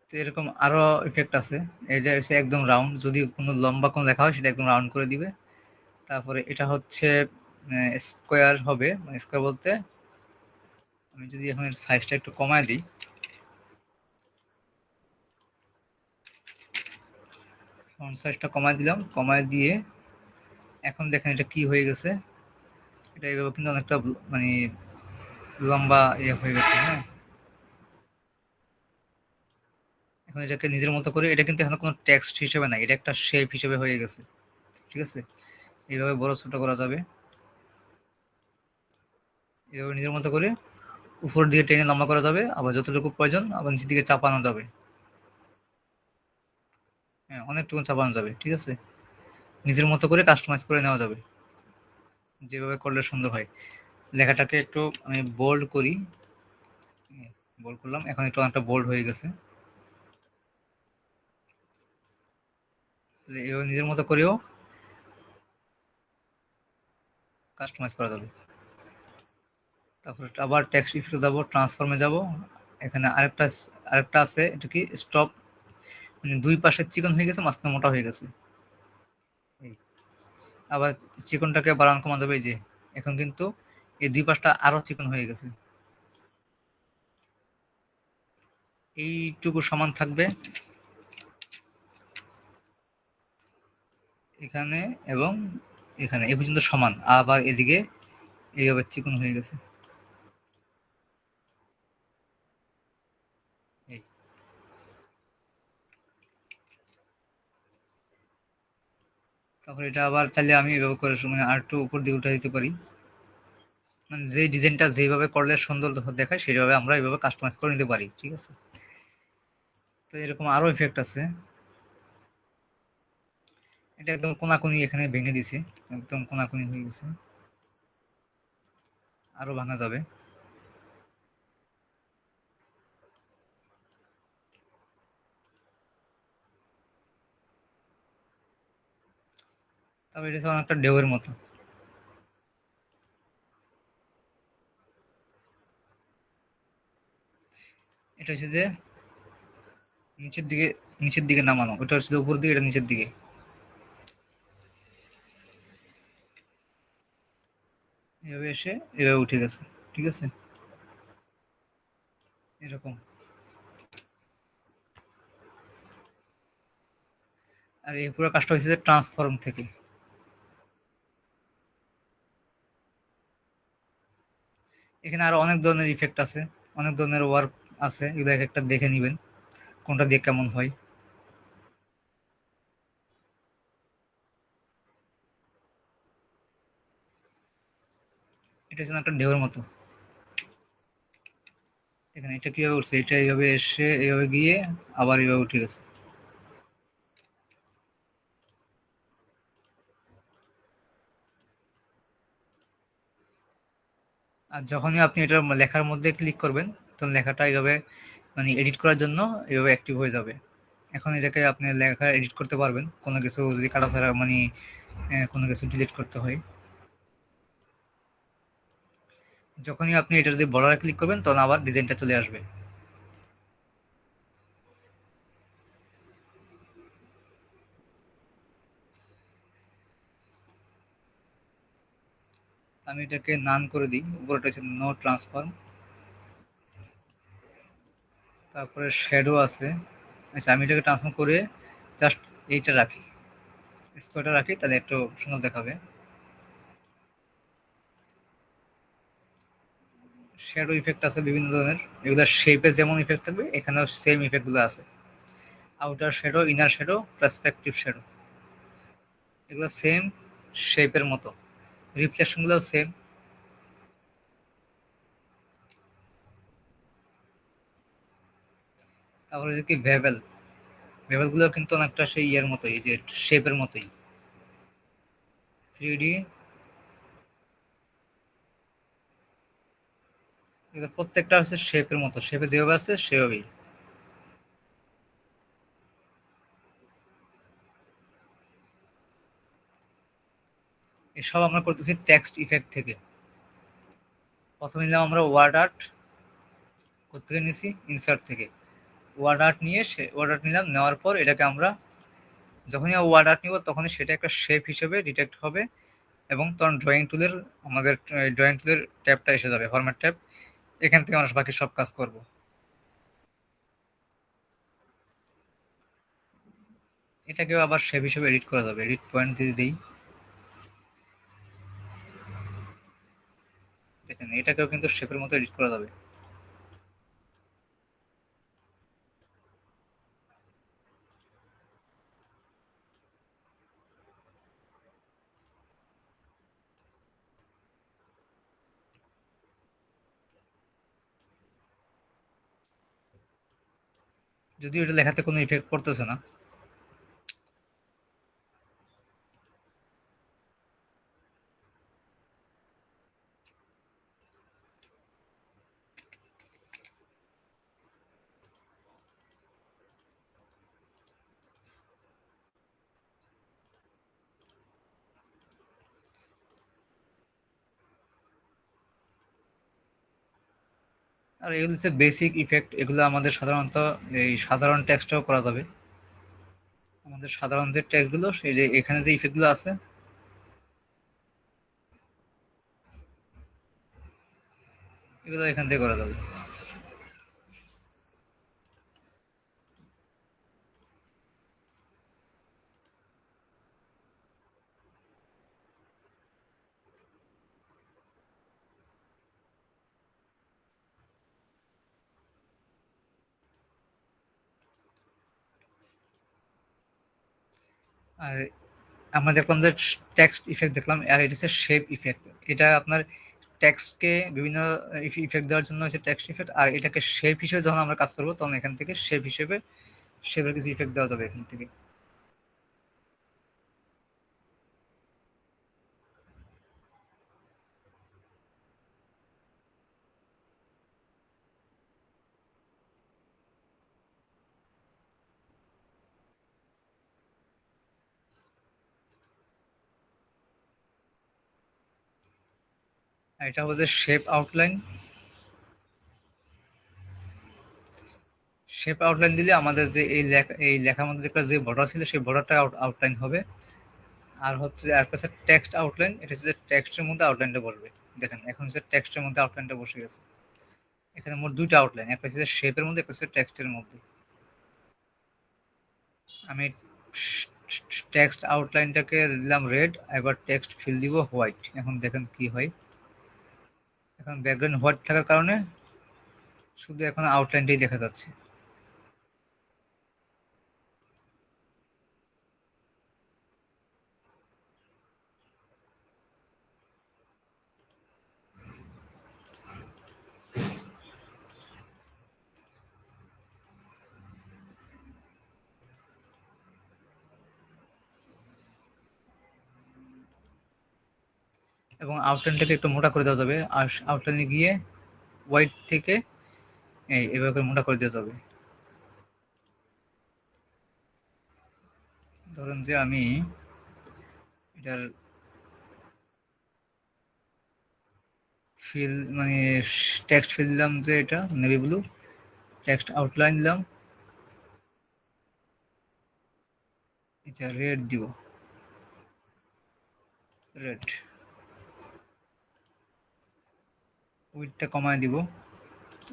তো এরকম আরো ইফেক্ট আছে। এটা হচ্ছে একদম রাউন্ড, যদি কোনো লম্বা কোনো লেখা হয় সেটা একদম রাউন্ড করে দিবে। তারপরে এটা হচ্ছে স্কোয়ার হবে, মানে স্কোয়ার বলতে আমি যদি এখন এর সাইজটা একটু কমায় দিই, ফন্ট সাইজটা কমায় দিলাম, কমায় দিয়ে এখন দেখেন এটা কি হয়ে গেছে। এটা এইভাবে কিন্তু অনেকটা মানে লম্বা ইয়ে হয়ে গেছে, হ্যাঁ। এখন এটাকে নিজের মতো করে, এটা কিন্তু এখন কোনো টেক্সট হিসেবে নাই, এটা একটা শেপ হিসেবে হয়ে গেছে। ঠিক আছে, এইভাবে বড় ছোট করা যাবে, এইভাবে নিজের মতো করে উপর দিকে টেনে লম্বা করা যাবে, আবার যতটুকু প্রয়োজন আবার নিচের দিকে চাপানো যাবে। হ্যাঁ, অনেকটুকু চাপানো যাবে। ঠিক আছে, নিজের মতো করে কাস্টমাইজ করে নেওয়া যাবে, যেভাবে করলে সুন্দর হয়। লেখাটাকে একটু আমি বোল্ড করি, বোল্ড করলাম, এখন একটু অনেকটা বোল্ড হয়ে গেছে। এভাবে নিজের মতো করেও কাস্টমাইজ করা যাবে। তারপর আবার টেক্সট ইফেক্টে যাব, ট্রান্সফর্মে যাব। এখানে আরেকটা আছে, এটা কি স্টপ, মানে দুই পাশে চিকন হয়ে গেছে, মাঝখানে মোটা হয়ে গেছে। এই আবার চিকনটাকে বাড়ানো কমা যাবে, এই যে এখন কিন্তু এই দুই পাশটা আরো চিকন হয়ে গেছে। এইটুকু সমান থাকবে এখানে এবং এখানে, এ পর্যন্ত সমান, আবার এদিকে এইভাবে চিকন হয়ে গেছে। এই তারপর এটা আবার চাইলে আমি এভাবে করে মানে আর একটু উপর দিকে উঠে দিতে পারি, মানে যে ডিজাইনটা যেভাবে করলে সুন্দর দেখায় সেইভাবে আমরা এইভাবে কাস্টমাইজ করে নিতে পারি। ঠিক আছে, তো এরকম আরো ইফেক্ট আছে। এটা একদম কোনাকুনি এখানে ভেঙে দিছে, একদম কোনাকুনি হয়ে গেছে, আরো ভাঙা যাবে। তারপর এটা হচ্ছে অনেকটা ঢেউয়ের মতো। এটা হচ্ছে যে নিচের দিকে, নিচের দিকে নামানো, ওটা হচ্ছে যে উপর দিকে, এটা নিচের দিকে, এভাবে এসে এভাবে উঠে গেছে। ঠিক আছে, এরকম। আর এই পুরো কাজটা হচ্ছে যে ট্রান্সফর্ম থেকে। এখানে আরো অনেক ধরনের ইফেক্ট আছে, অনেক ধরনের ওয়ার্ক আছে, এগুলো এক একটা দেখে নিবেন কোনটা দিয়ে কেমন হয়। এটা হচ্ছে একটা ঢেউয়ের মতো। এখানে এটা কিভাবে উঠছে, এটা এইভাবে এসে এইভাবে গিয়ে আবার এইভাবে উঠে গেছে। আর যখনই আপনি এটা লেখার মধ্যে ক্লিক করবেন, তখন লেখাটা এইভাবে মানে এডিট করার জন্য এইভাবে অ্যাক্টিভ হয়ে যাবে। এখন এটাকে আপনি লেখা এডিট করতে পারবেন, কোনো কিছু যদি কাটাছাড়া মানে কোনো কিছু ডিলিট করতে হয়। যখনই আপনি এটার যে বর্ডারে ক্লিক করবেন তখন আবার ডিজাইনটা চলে আসবে। আমি এটাকে নান করে দিই, উপরটা হচ্ছে নো ট্রান্সফর্ম। তারপরে শ্যাডো আছে। আচ্ছা, আমি এটাকে ট্রান্সফর্ম করে জাস্ট এইটা রাখি, স্কোয়ারটা রাখি, তাহলে একটু সুন্দর দেখাবে। শ্যাডো ইফেক্ট আছে বিভিন্ন ধরনের, এগুলো শেপে যেমন ইফেক্ট থাকবে এখানেও সেম ইফেক্টগুলো আছে। Outer shadow, inner shadow, perspective shadow, এগুলো সেম শেপের মতো, রিফ্লেকশনগুলোও সেম। তারপরে যে কি ভেভেল, ভেভেলগুলো কিন্তু অনেকটা সেই ইয়ের মতোই, যে শেপের মতোই। 3D, এগুলো প্রত্যেকটা হচ্ছে শেপের মতো, শেপে যেভাবে আছে সেভাবেই। এসব আমরা করতেছি টেক্সট ইফেক্ট থেকে। প্রথমে নিলাম আমরা ওয়ার্ড আর্ট, কোথেকে নিছি, ইনসার্ট থেকে। ওয়ার্ড আর্ট নিয়ে ওয়ার্ড আর্ট নিলাম, নেওয়ার পর এটাকে আমরা যখনই ওয়ার্ড আর্ট নিব তখনই সেটা একটা শেপ হিসেবে ডিটেক্ট হবে, এবং তখন ড্রয়িং টুলের, আমাদের ড্রয়িং টুলের ট্যাবটা এসে যাবে, ফরম্যাট ট্যাব। এখান থেকে আমরা বাকি সব কাজ করব। এটাকেও আবার শেপ হিসেবে এডিট করা যাবে, এডিট পয়েন্ট দিয়ে দিই। দেখেন এটাকেও কিন্তু শেপের মতো এডিট করা যাবে। যদিও এটা লেখাতে কোনো ইফেক্ট পড়তেছে না। আর এগুলো হচ্ছে বেসিক ইফেক্ট, এগুলো আমাদের সাধারণত এই সাধারণ টেক্সটেও করা যাবে। আমাদের সাধারণ যে টেক্সটগুলো, সেই যে এখানে যে ইফেক্টগুলো আছে, এগুলো এখান থেকে করা যাবে। আর আমরা দেখলাম যে টেক্সট ইফেক্ট দেখলাম, আর এটা হচ্ছে শেপ ইফেক্ট। এটা আপনার টেক্সটকে বিভিন্ন ইফেক্ট দেওয়ার জন্য হচ্ছে টেক্সট ইফেক্ট, আর এটাকে শেপ হিসেবে যখন আমরা কাজ করবো তখন এখান থেকে শেপ হিসেবে শেপের কিছু ইফেক্ট দেওয়া যাবে এখান থেকে। আর এটা হচ্ছে শেপ আউটলাইন। শেপ আউটলাইন দিলে আমাদের যে এই লেখার মধ্যে যেটা যে বর্ডার ছিল সেই বর্ডারটা আউটলাইন হবে। আর হচ্ছে আর কাছে টেক্সট আউটলাইন, এটা হচ্ছে টেক্সটের মধ্যে আউটলাইনটা বসবে। দেখেন এখন হচ্ছে টেক্সটের মধ্যে আউটলাইনটা বসে গেছে। এখানে মোট দুইটা আউটলাইন, একটা হচ্ছে শেপের মধ্যে, একটা হচ্ছে টেক্সটের মধ্যে। আমি টেক্সট আউটলাইনটাকে দিলাম রেড, এবার টেক্সট ফিল দিব হোয়াইট। এখন দেখেন কি হয়। এখন ব্যাকগ্রাউন্ড হোয়াইট থাকার কারণে শুধু এখন আউটলাইনটাই দেখা যাচ্ছে। এবং আউটলাইনটাকে একটু মোটা করে দেওয়া যাবে, আর আউটলাইনে গিয়ে হোয়াইট থেকে এভাবে করে মোটা করে দেওয়া যাবে। ধরুন যে আমি এটার ফিল মানে টেক্সট ফিল দিলাম যে এটা নেভি ব্লু, টেক্সট আউটলাইন দিলাম এটা রেড দিব, রেড। উইডটা কমায় দিব,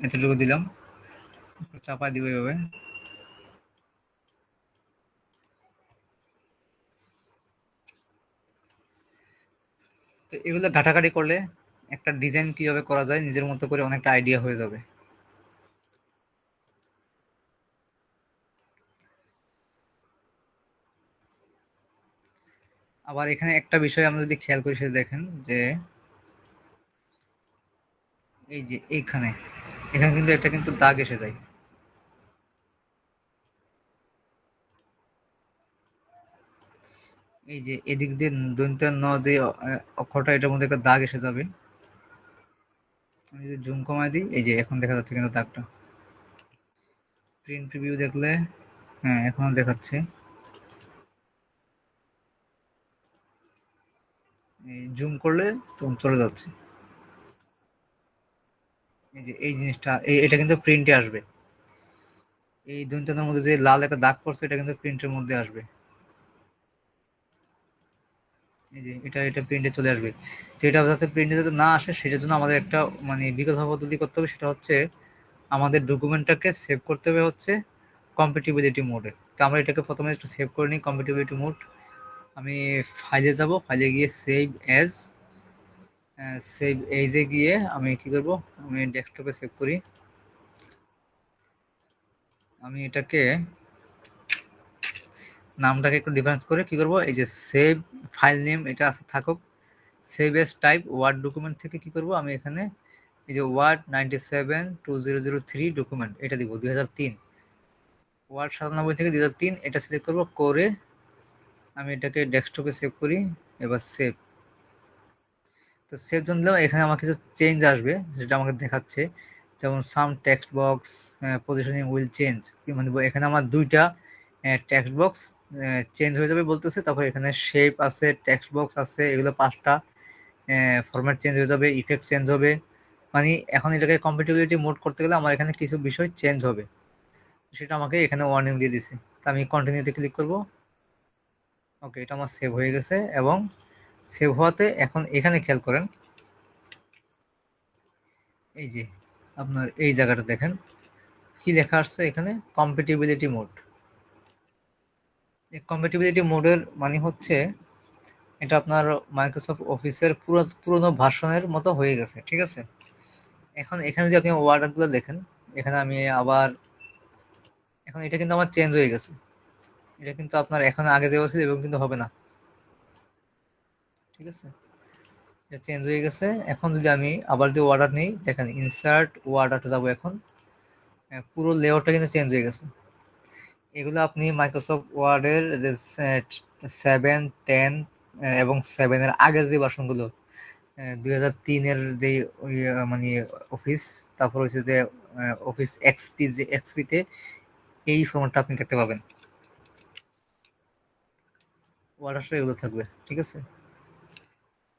এতটুকু দিলাম, চাপায় দিব এভাবে। তো এগুলো ঘাটাঘাটি করলে একটা ডিজাইন কিভাবে করা যায় নিজের মতো করে অনেকটা আইডিয়া হয়ে যাবে। আবার এখানে একটা বিষয় আমরা যদি খেয়াল করি সেটা দেখেন যে এই যে এইখানে এখানে কিন্তু একটা কিন্তু দাগ এসে যায়। এই যে এদিক দিয়ে দন্ত্য ন যে অক্ষরটা এটার মধ্যে একটা দাগ এসে যাবে। আমি যদি জুম কমায় দিই এই যে এখন দেখা যাচ্ছে কিন্তু দাগটা। প্রিন্ট প্রিভিউ দেখলে হ্যাঁ এখনো দেখাচ্ছে। এই জুম করলে তখন চলে যাচ্ছে। এই যে এই জিনিসটা এটা কিন্তু প্রিন্টে আসবে। এই দন্ত্যের মধ্যে যে লাল একটা দাগ পড়ছে এটা কিন্তু প্রিন্টের মধ্যে আসবে। এই যে এটা প্রিন্টে চলে আসবে। তো এটা যাতে প্রিন্টে যাতে না আসে সেটার জন্য আমাদের একটা মানে বিকল্প পদ্ধতি করতে হবে, সেটা হচ্ছে আমাদের ডকুমেন্টটাকে সেভ করতে হবে হচ্ছে কম্প্যাটিবিলিটি মোডে। তো আমরা এটাকে প্রথমে একটু সেভ করে নিই কম্প্যাটিবিলিটি মোড। আমি ফাইলে যাব, ফাইলে গিয়ে সেভ অ্যাজ, সেভ এজে গিয়ে আমি কি করব, আমি ডেস্কটপে সেভ করি। আমি এটাকে নামটাকে একটু ডিফারেন্স করে কি করব, এই যে সেভ ফাইল নেম এটা আছে থাকুক, save as type Word document থেকে কি করব আমি এখানে এই যে ওয়ার্ড 972003 ডকুমেন্ট এটা দিব 2003, ওয়ার্ড 97 থেকে 2003 এটা সিলেক্ট করব করে আমি এটাকে ডেস্কটপে সেভ করি। এবার সেভ, তো সেভ জন দিলাম। এখানে আমার কিছু চেঞ্জ আসবে যেটা আমাকে দেখাচ্ছে, যেমন some text box positioning will change, মানে এখানে আমার দুইটা টেক্সট বক্স চেঞ্জ হয়ে যাবে বলতেছে। তারপর এখানে শেপ আছে, টেক্সট বক্স আছে, এগুলো পাঁচটা ফরম্যাট চেঞ্জ হয়ে যাবে, ইফেক্ট চেঞ্জ হবে। মানে এখন এটাকে কম্প্যাটিবিলিটি মোড করতে গেলে আমার এখানে কিছু বিষয় চেঞ্জ হবে, সেটা আমাকে এখানে ওয়ার্নিং দিয়ে দিছে। তো আমি কন্টিনিউতে ক্লিক করব। ওকে, এটা আমার সেভ হয়ে গেছে। এবং সেভ হওয়াতে এখন এখানে খেয়াল করেন এই যে আপনার এই জায়গাটা দেখেন কি লেখা আসছে এখানে, কম্প্যাটিবিলিটি মোড। এই কম্প্যাটিবিলিটি মোডের মানে হচ্ছে এটা আপনার মাইক্রোসফট অফিসের পুরোনো ভার্সনের মতো হয়ে গেছে, ঠিক আছে। এখন এখানে যদি আপনি ওয়ার্ডগুলো দেখেন, এখানে আমি আবার এখন এটা কিন্তু আমার চেঞ্জ হয়ে গেছে। এটা কিন্তু আপনার এখন আগে যে ছিল এবং কিন্তু হবে না, ঠিক আছে। এটা চেঞ্জ হয়ে গেছে। এখন যদি আমি আবার যে অর্ডার নেই দেখেন, ইনসার্ট ওয়ার্ডারটা যাবো এখন, পুরো লেআউটটা কিন্তু চেঞ্জ হয়ে গেছে। এগুলো আপনি মাইক্রোসফট ওয়ার্ডের যে 7, 10 এবং 7-এর আগের যে ভার্সনগুলো 2003-এর যে ওই মানে অফিস, তারপর হচ্ছে যে অফিস এক্সপি, যে এক্সপিতে এই ফরম্যাটটা আপনি দেখতে পাবেন। ওয়ার্ড এগুলো থাকবে, ঠিক আছে।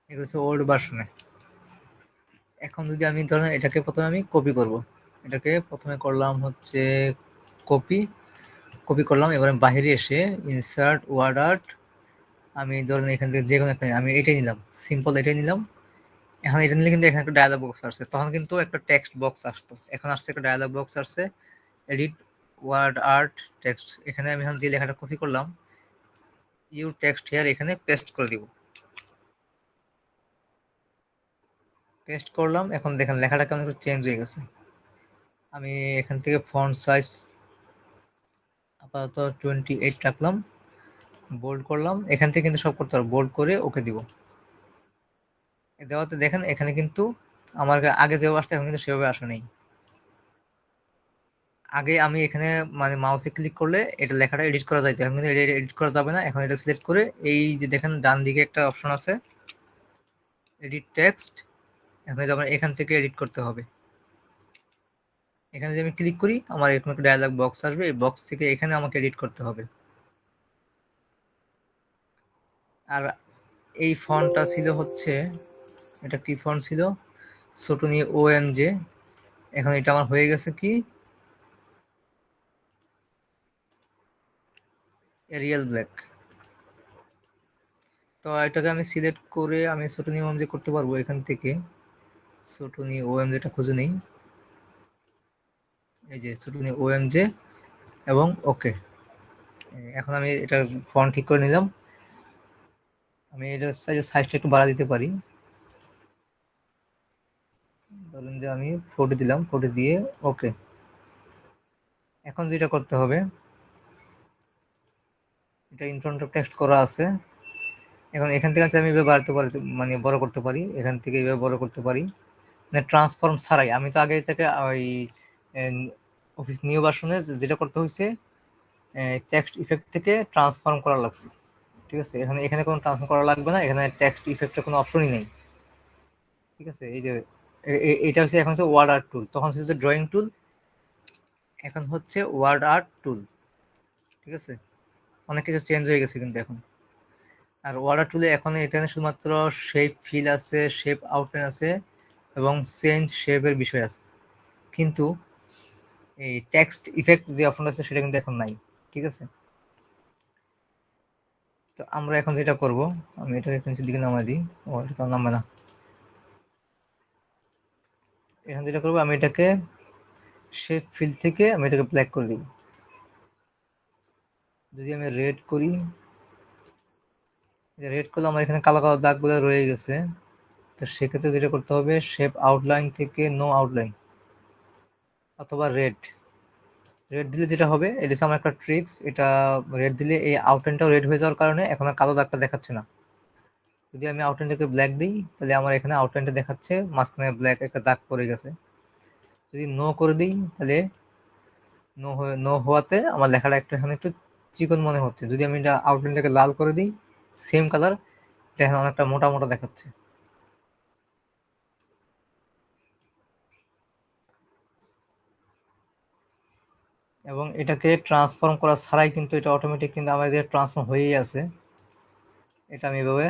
এগুলো হচ্ছে ওল্ড ভার্সনে। এখন যদি আমি ধরেন এটাকে প্রথমে আমি কপি করব, এটাকে প্রথমে করলাম হচ্ছে কপি, কপি করলাম। এবারে বাইরে এসে ইনসার্ট ওয়ার্ড আর্ট, আমি ধরেন এখান থেকে যে কোনো একটা আমি এটাই নিলাম, সিম্পল এটাই নিলাম। এখন এটা নিলে কিন্তু এখানে একটা ডায়ালগ বক্স আসছে, তখন কিন্তু একটা টেক্সট বক্স আসতো, এখন আসছে একটা ডায়ালগ বক্স আসছে, এডিট ওয়ার্ড আর্ট টেক্সট। এখানে আমি এখন যে লেখাটা কপি করলাম ইউ টেক্সট হেয়ার এখানে পেস্ট করে দিব, পেস্ট করলাম। এখন দেখেন লেখাটা কেমন একটু চেঞ্জ হয়ে গেছে। আমি এখান থেকে ফন্ট সাইজ আপাতত 28 রাখলাম, বোল্ড করলাম। এখান থেকে কিন্তু সব করতে পারবো, বোল্ড করে ওকে দিব। দেওয়াতে দেখেন এখানে কিন্তু আমার আগে যেভাবে আসতো এখন কিন্তু সেভাবে আসে নেই। আগে আমি এখানে মানে মাউসে ক্লিক করলে এটা লেখাটা এডিট করা যাইতো, এখন কিন্তু এডিট করা যাবে না। এখন এটা সিলেক্ট করে এই যে দেখেন ডান দিকে একটা অপশন আছে এডিট টেক্সট, এখন আমার এখান থেকে এডিট করতে হবে। এখানে যদি আমি ক্লিক করি আমার এরকম একটা ডায়ালগ বক্স আসবে, এই বক্স থেকে এখানে আমাকে এডিট করতে হবে। আর এই ফন্টটা ছিল হচ্ছে, এটা কি ফন্ট ছিল, ছোটনি OMJ। এখন এটা আমার হয়ে গেছে কি এরিয়াল ব্ল্যাক। তো এটাকে আমি সিলেক্ট করে আমি ছোটনি OMJ করতে পারবো। এখান থেকে ছোটনি OMJটা খুঁজে নিই, এই যে ছোটনি OMJ এবং ওকে। এখন আমি এটা ফন্ট ঠিক করে নিলাম। আমি এটা সাইজটা একটু বাড়া দিতে পারি, ধরুন যে আমি 40 দিলাম, 40 দিয়ে ওকে। এখন যেটা করতে হবে, এটা ইন ফ্রন্ট অফ টেক্সট করা আছে। এখন এখান থেকে আমি এভাবে বাড়তে পারি, মানে বড় করতে পারি, এখান থেকে এভাবে বড় করতে পারি, মানে ট্রান্সফর্ম ছাড়াই। আমি তো আগে থেকে ওই অফিস নিউ ভার্সনে যেটা করতে হয়েছে, টেক্সট ইফেক্ট থেকে ট্রান্সফর্ম করা লাগছে। ঠিক আছে, এখানে এখানে কোনো ট্রান্সফর্ম করা লাগবে না, এখানে টেক্সট ইফেক্টের কোনো অপশনই নেই। ঠিক আছে, এই যে এটা হচ্ছে এখন হচ্ছে ওয়ার্ড আর্ট টুল, তখন হচ্ছে ড্রয়িং টুল, এখন হচ্ছে ওয়ার্ড আর্ট টুল। ঠিক আছে, অনেক কিছু চেঞ্জ হয়ে গেছে কিন্তু এখন। আর ওয়ার্ড আর্ট টুলে এখন এখানে শুধুমাত্র শেপ ফিল আছে, শেপ আউটলাইন আছে, এবং চেঞ্জ শেপের বিষয় আছে, কিন্তু এই টেক্সট ইফেক্ট যে অপশনটা আছে সেটা কিন্তু এখন নাই। ঠিক আছে, তো আমরা এখন যেটা করব, আমি এটাকে নিচের দিকে নামাই দিই। ও, এটা তো নামবে না। এখন যেটা করবো, আমি এটাকে শেপ ফিল থেকে আমি এটাকে ব্ল্যাক করে দিব। যদি আমি রেড করি, রেড করলে আমার এখানে কালো কালো দাগগুলো রয়ে গেছে। তো সেক্ষেত্রে যেটা করতে হবে, শেপ আউটলাইন থেকে নো আউটলাইন, অথবা রেড। রেড দিলে যেটা হবে, এটা হচ্ছে আমার একটা ট্রিক্স, এটা রেড দিলে এই আউটলাইনটাও রেড হয়ে যাওয়ার কারণে এখন আর কালো দাগটা দেখাচ্ছে না। যদি আমি আউটলাইনটাকে ব্ল্যাক দিই, তাহলে আমার এখানে আউটলাইনটা দেখাচ্ছে, মাঝখানে ব্ল্যাক একটা দাগ পড়ে গেছে। যদি নো করে দিই, তাহলে নো হওয়াতে আমার লেখাটা একটু এখানে একটু চিকন মনে হচ্ছে। যদি আমি এটা আউটলাইনটাকে লাল করে দিই, সেম কালার, এটা এখন অনেকটা মোটা মোটা দেখাচ্ছে। এবং এটাকে ট্রান্সফর্ম করা ছাড়াই কিন্তু এটা অটোমেটিক কিন্তু আমাদের ট্রান্সফর্ম হয়েই আছে। এটা আমি এভাবে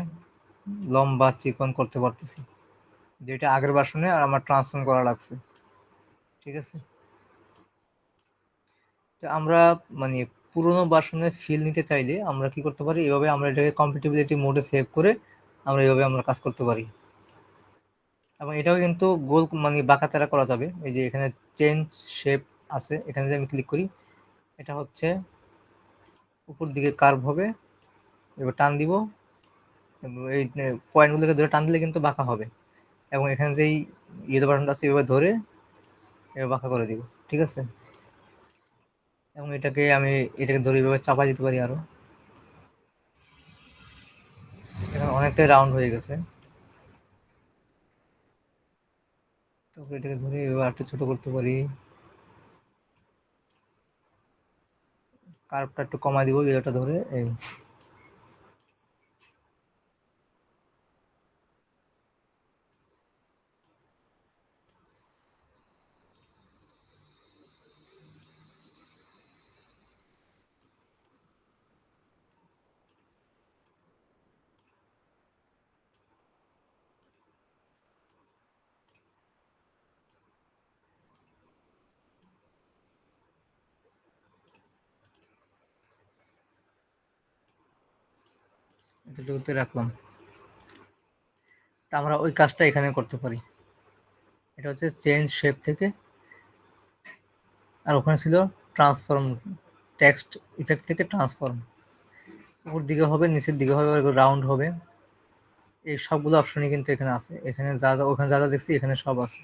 লম্বা চিকন করতে পারতেছি, যেটা আগের ভার্সনে আর আমার ট্রান্সফর্ম করা লাগছে। ঠিক আছে, তো আমরা মানে পুরোনো ভার্সনে ফিল নিতে চাইলে আমরা কি করতে পারি, এভাবে আমরা এটাকে কম্পিটিবিলিটি মোডে সেভ করে আমরা এভাবে আমরা কাজ করতে পারি। এবং এটাও কিন্তু গোল মানে বাঁকা তেরা করা যাবে। এই যে এখানে চেঞ্জ শেপ আছে, এখানে যদি আমি ক্লিক করি, এটা হচ্ছে উপর দিকে কার্ভ হবে, এবার টান দিব, এই পয়েন্টগুলোকে ধরে টান দিলে কিন্তু বাঁকা হবে। এবং এখানে যেই ইয়েলো বাটনটা আছে এভাবে ধরে এভাবে বাঁকা করে দিব। ঠিক আছে, এবং এটাকে ধরে এভাবে চাপা দিতে পারি আরো, এখন অনেকটাই রাউন্ড হয়ে গেছে। তারপর এটাকে ধরে এভাবে একটু ছোট করতে পারি, কার্ভটা একটু কমাই দিব ইয়েলোটা ধরে। এই এতটুকুতে রাখলাম। তা আমরা ওই কাজটা এখানে করতে পারি। এটা হচ্ছে চেঞ্জ শেপ থেকে, আর ওখানে ছিল ট্রান্সফর্ম, টেক্সট ইফেক্ট থেকে ট্রান্সফর্ম। উপর দিকে হবে, নিচের দিকে হবে, রাউন্ড হবে, এই সবগুলো অপশনই কিন্তু এখানে আছে। এখানে যা যা ওখানে যা যা দেখছি এখানে সব আছে।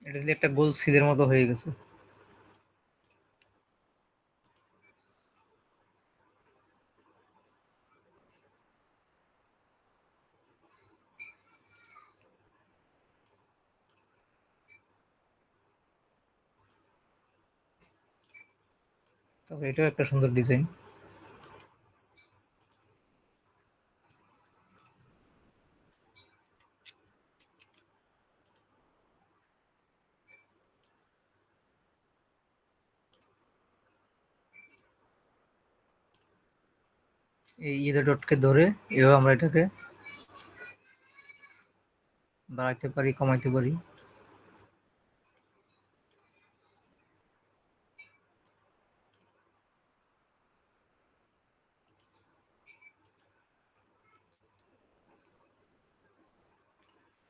এটা দিলে একটা গোল সিলের মতো হয়ে গেছে। তবে এটাও একটা সুন্দর ডিজাইন। এই ইয়েলো ডটকে ধরে এভাবে আমরা এটাকে বাড়াইতে পারি, কমাইতে পারি।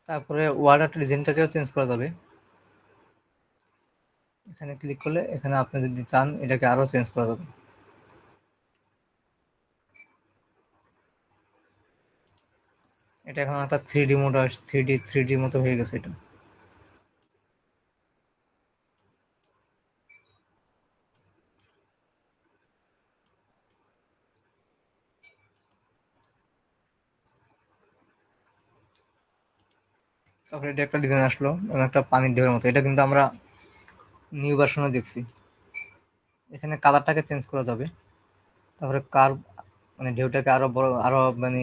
তারপরে ওয়ার্ড আর্ট ডিজাইনটাকেও চেঞ্জ করা যাবে। এখানে ক্লিক করলে এখানে আপনি যদি চান এটাকে আরো চেঞ্জ করা যাবে। এটা এখন একটা 3D মোড, 3D মতো হয়ে গেছে এটা। তারপরে এটা একটা ডিজাইন আসলো, একটা পানির ঢেউয়ের মতো। এটা কিন্তু আমরা নিউ ভার্সনে দেখছি। এখানে কালারটাকে চেঞ্জ করা যাবে। তারপরে কার্ভ, মানে ঢেউটাকে আরো বড়, আরো মানে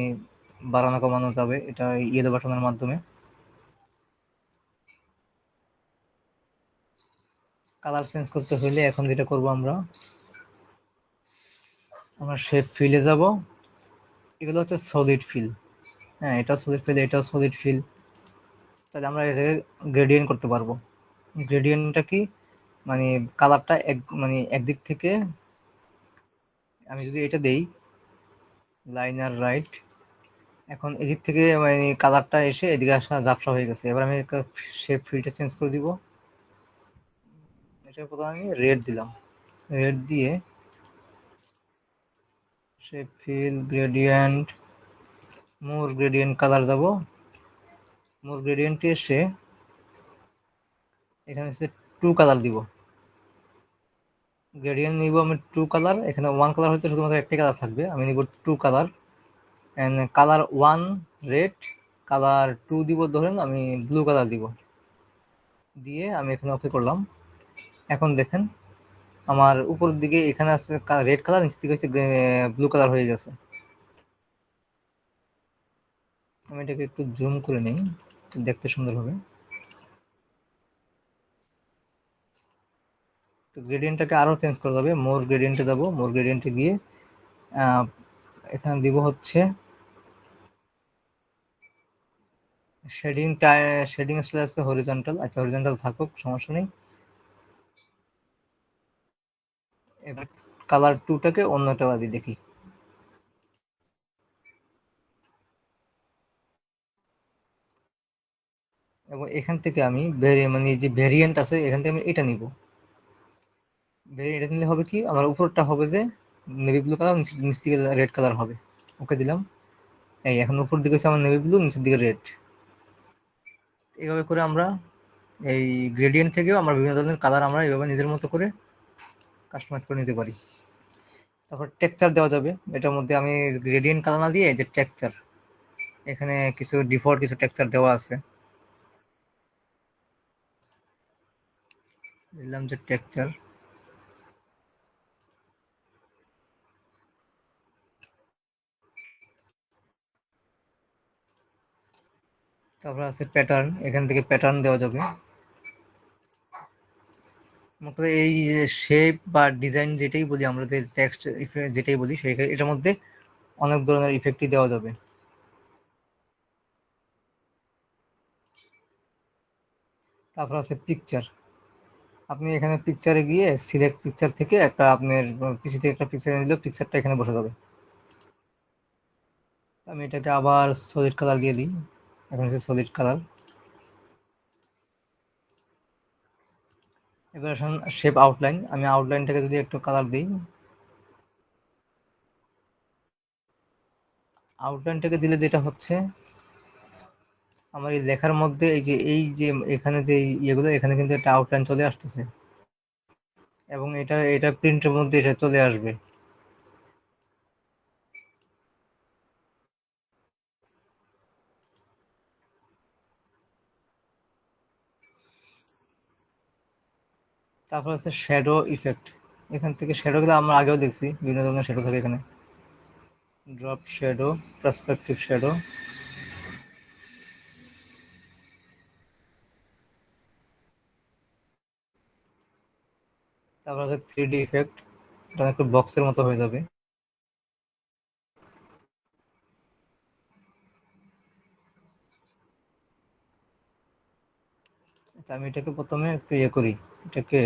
বাড়ানো কমানো যাবে এটা ইয়েলো বাটনের মাধ্যমে। কালার চেঞ্জ করতে হলে এখন যেটা করব, আমরা শেপ ফিলে যাব। এগুলো হচ্ছে সলিড ফিল। হ্যাঁ, এটাও সলিড ফিল, এটাও সলিড ফিল। তাহলে আমরা এটাকে গ্রেডিয়েন্ট করতে পারবো। গ্রেডিয়েন্টটা কি, মানে কালারটা মানে একদিক থেকে আমি যদি এটা দেই লাইনার রাইট, এখন এদিক থেকে মানে কালারটা এসে এদিকে আসা ঝাপসা হয়ে গেছে। এবার আমি শেপ ফিলটা চেঞ্জ করে দিব। এটা প্রথমে আমি রেড দিলাম, রেড দিয়ে শেপ ফিল গ্রেডিয়েন্ট, মোর গ্রেডিয়েন্ট কালার যাব। মোর গ্রেডিয়েন্টে এসে এখানে হচ্ছে টু কালার দিব। গ্রেডিয়েন্ট নিব আমি টু কালার। এখানে ওয়ান কালার হয়তো শুধুমাত্র একটাই কালার থাকবে, আমি নিব two colour. And colour one red, colour two দিব ধরেন আমি ব্লু কালার দিব। দিয়ে আমি এখানে ওকে করলাম। এখন দেখেন আমার উপরের দিকে এখানে আছে রেড কালার, নিচ দিকে হচ্ছে ব্লু কালার হয়ে গেছে। আমি এটাকে একটু জুম করে নিই, দেখতে সুন্দর হবে। তো গ্রেডিয়েন্টটাকে আরো চেঞ্জ করা যাবে। মোর গ্রেডিয়েন্টে যাব, মোর গ্রেডিয়েন্টে গিয়ে আহ, এখানে দিব হচ্ছে শেডিং। শেডিং স্টাইল আছে হরিজন্টাল, আচ্ছা হরিজন্টাল থাকুক, সমস্যা নেই। এবার কালার টুটাকে অন্য কালার দিয়ে দেখি। এবং এখান থেকে আমি মানে যে ভেরিয়েন্ট আছে এখান থেকে আমি এটা নিব। ভেরিয়েন্ট এটা নিলে হবে কি, আমার উপরটা হবে যে নেভি ব্লু কালার, নিচ দিকে রেড কালার হবে। ওকে দিলাম। এই এখন উপর দিকে হচ্ছে আমার নেভি ব্লু, নিচের দিকে রেড। এইভাবে করে আমরা এই গ্রেডিয়েন্ট থেকেও আমরা বিভিন্ন ধরনের কালার আমরা এইভাবে নিজের মতো করে কাস্টমাইজ করে নিতে পারি। তারপর টেক্সচার দেওয়া যাবে। এটার মধ্যে আমি গ্রেডিয়েন্ট কালার না দিয়ে যে টেক্সচার, এখানে কিছু ডিফল্ট কিছু টেক্সচার দেওয়া আছে, দিলাম যে টেক্সচার। তারপর আছে প্যাটার্ন, এখান থেকে প্যাটার্ন দেওয়া যাবে। মূলত এই শেপ বা ডিজাইন যেটাই বলি আমরা, যে টেক্সট যেটাই বলি, সেই এটার মধ্যে অনেক ধরনের ইফেক্টই দেওয়া যাবে। তারপর আছে পিকচার। আপনি এখানে পিকচারে গিয়ে সিলেক্ট পিকচার থেকে একটা আপনার পিসি থেকে একটা পিকচার নিলে পিকচারটা এখানে বসে যাবে। আমি এটাকে আবার সলিড কালার দিয়ে দিই। এখন হচ্ছে সলিড কালার। এবার আসুন শেপ আউটলাইন, আমি আউটলাইনটাকে যদি একটু কালার দিই, আউটলাইনটাকে দিলে যেটা হচ্ছে আমার এই লেখার মধ্যে এই যে এখানে যে ইয়েগুলো, এখানে কিন্তু একটা আউটলাইন চলে আসতেছে এবং এটা প্রিন্টের মধ্যে এটা চলে আসবে। তারপর আছে শ্যাডো ইফেক্ট। এখান থেকে শ্যাডোগুলো আমরা আগেও দেখছি, বিভিন্ন ধরনের শ্যাডো থাকে এখানে। Drop shadow, perspective shadow. তারপর আছে 3D ইফেক্ট, এটা একটু বক্সের মতো হয়ে যাবে। আচ্ছা, আমি এটাকে প্রথমে একটু ইয়ে করি, এটাকে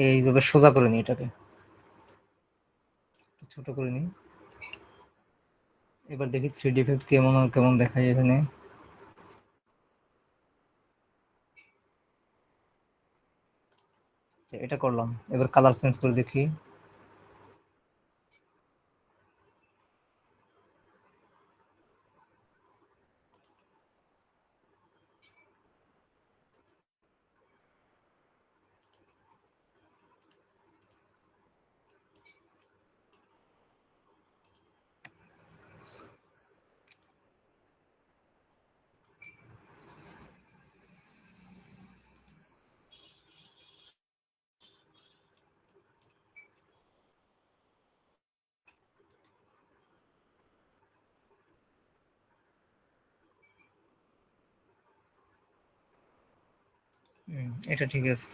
এইভাবে সোজা করে নিই, এটাকে ছোট করে নিই। এবার দেখি 3D ইফেক্ট কেমন কেমন দেখায় এখানে। আচ্ছা, এটা করলাম, এবার কালার চেঞ্জ করে দেখি। এটা ঠিক আছে।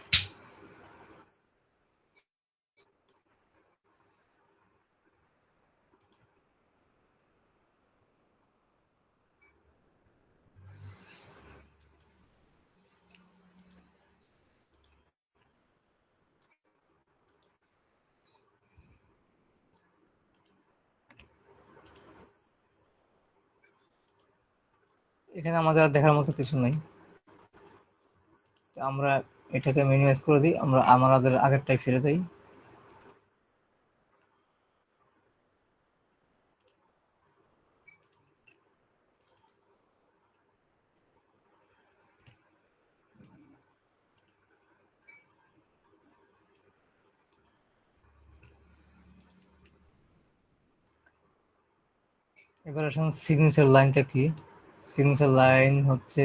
এখানে আমাদের আর দেখার মতো কিছু নাই। আমরা এটাকে মিনিমাইজ করে দিই, আমরা আমাদের আগেরটাই ফিরে যাই। এবার আসুন সিগনেচার লাইনটা কি। সিগনেচার লাইন হচ্ছে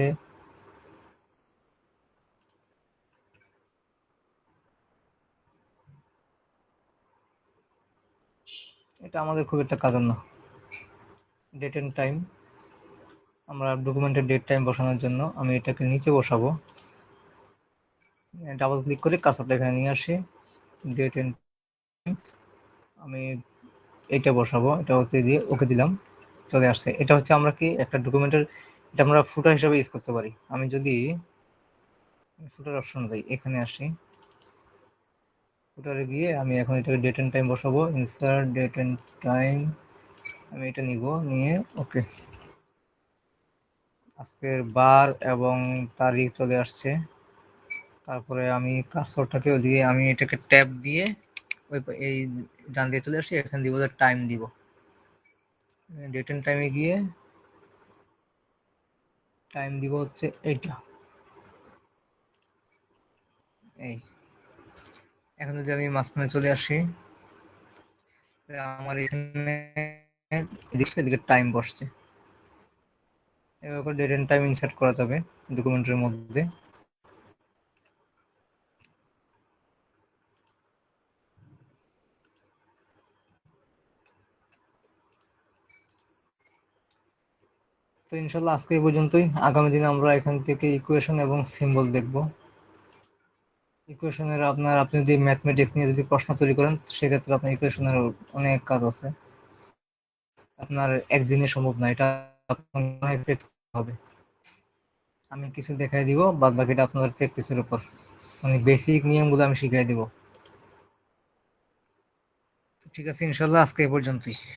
এটা আমাদের খুব একটা কাজের না। ডেট এন্ড টাইম, আমরা ডকুমেন্টের ডেট টাইম বসানোর জন্য আমি এটাকে নিচে বসাবো। ডাবল ক্লিক করে কার্সরটা এখানে নিয়ে আসি, ডেট এন্ড আমি এইটা বসাবো, এটা ওকে দিয়ে ওকে দিলাম, চলে আসছে। এটা হচ্ছে আমরা কি একটা ডকুমেন্টের, এটা আমরা ফুটার হিসেবে ইউজ করতে পারি। আমি যদি ফুটার অপশন যাই, এখানে আসি, ফুটারে গিয়ে আমি এখন এটাকে ডেট এন্ড টাইম বসাবো, ইনসার্ট ডেট এন্ড টাইম, আমি এটা নিব, নিয়ে ওকে। আজকের বার এবং তারিখ চলে আসছে। তারপরে আমি কার্সরটাকে দিয়ে আমি এটাকে ট্যাব দিয়ে ওই এই ডান দিয়ে চলে আসি, এখানে দিব টাইম দিব, ডেট এন্ড টাইমে গিয়ে টাইম দিব হচ্ছে এইটা, এই। এখন যদি আমি মাঝখানে চলে আসি, আমার এখানে এদিকে টাইম বসছে। এবার করে ডেট এন্ড টাইম ইনসার্ট করা যাবে ডকুমেন্টের মধ্যে। তো ইনশাল্লাহ আজকে এই পর্যন্তই। আগামী দিনে আমরা এখান থেকে ইকুয়েশন এবং সিম্বল দেখব। ইকুয়েশনের আপনি যদি ম্যাথমেটিক্স নিয়ে যদি প্রশ্ন তৈরি করেন, সেক্ষেত্রে আপনার ইকুয়েশনের অনেক কাজ আছে, আপনার একদিনে সম্ভব না, এটা আপনার অনেক practice হবে। আমি কিছু দেখাই দিব, বাদ বাকিটা আপনাদের প্র্যাকটিসের উপর, মানে বেসিক নিয়মগুলো আমি শিখাই দিব। ঠিক আছে, ইনশাল্লাহ আজকে এই পর্যন্তই।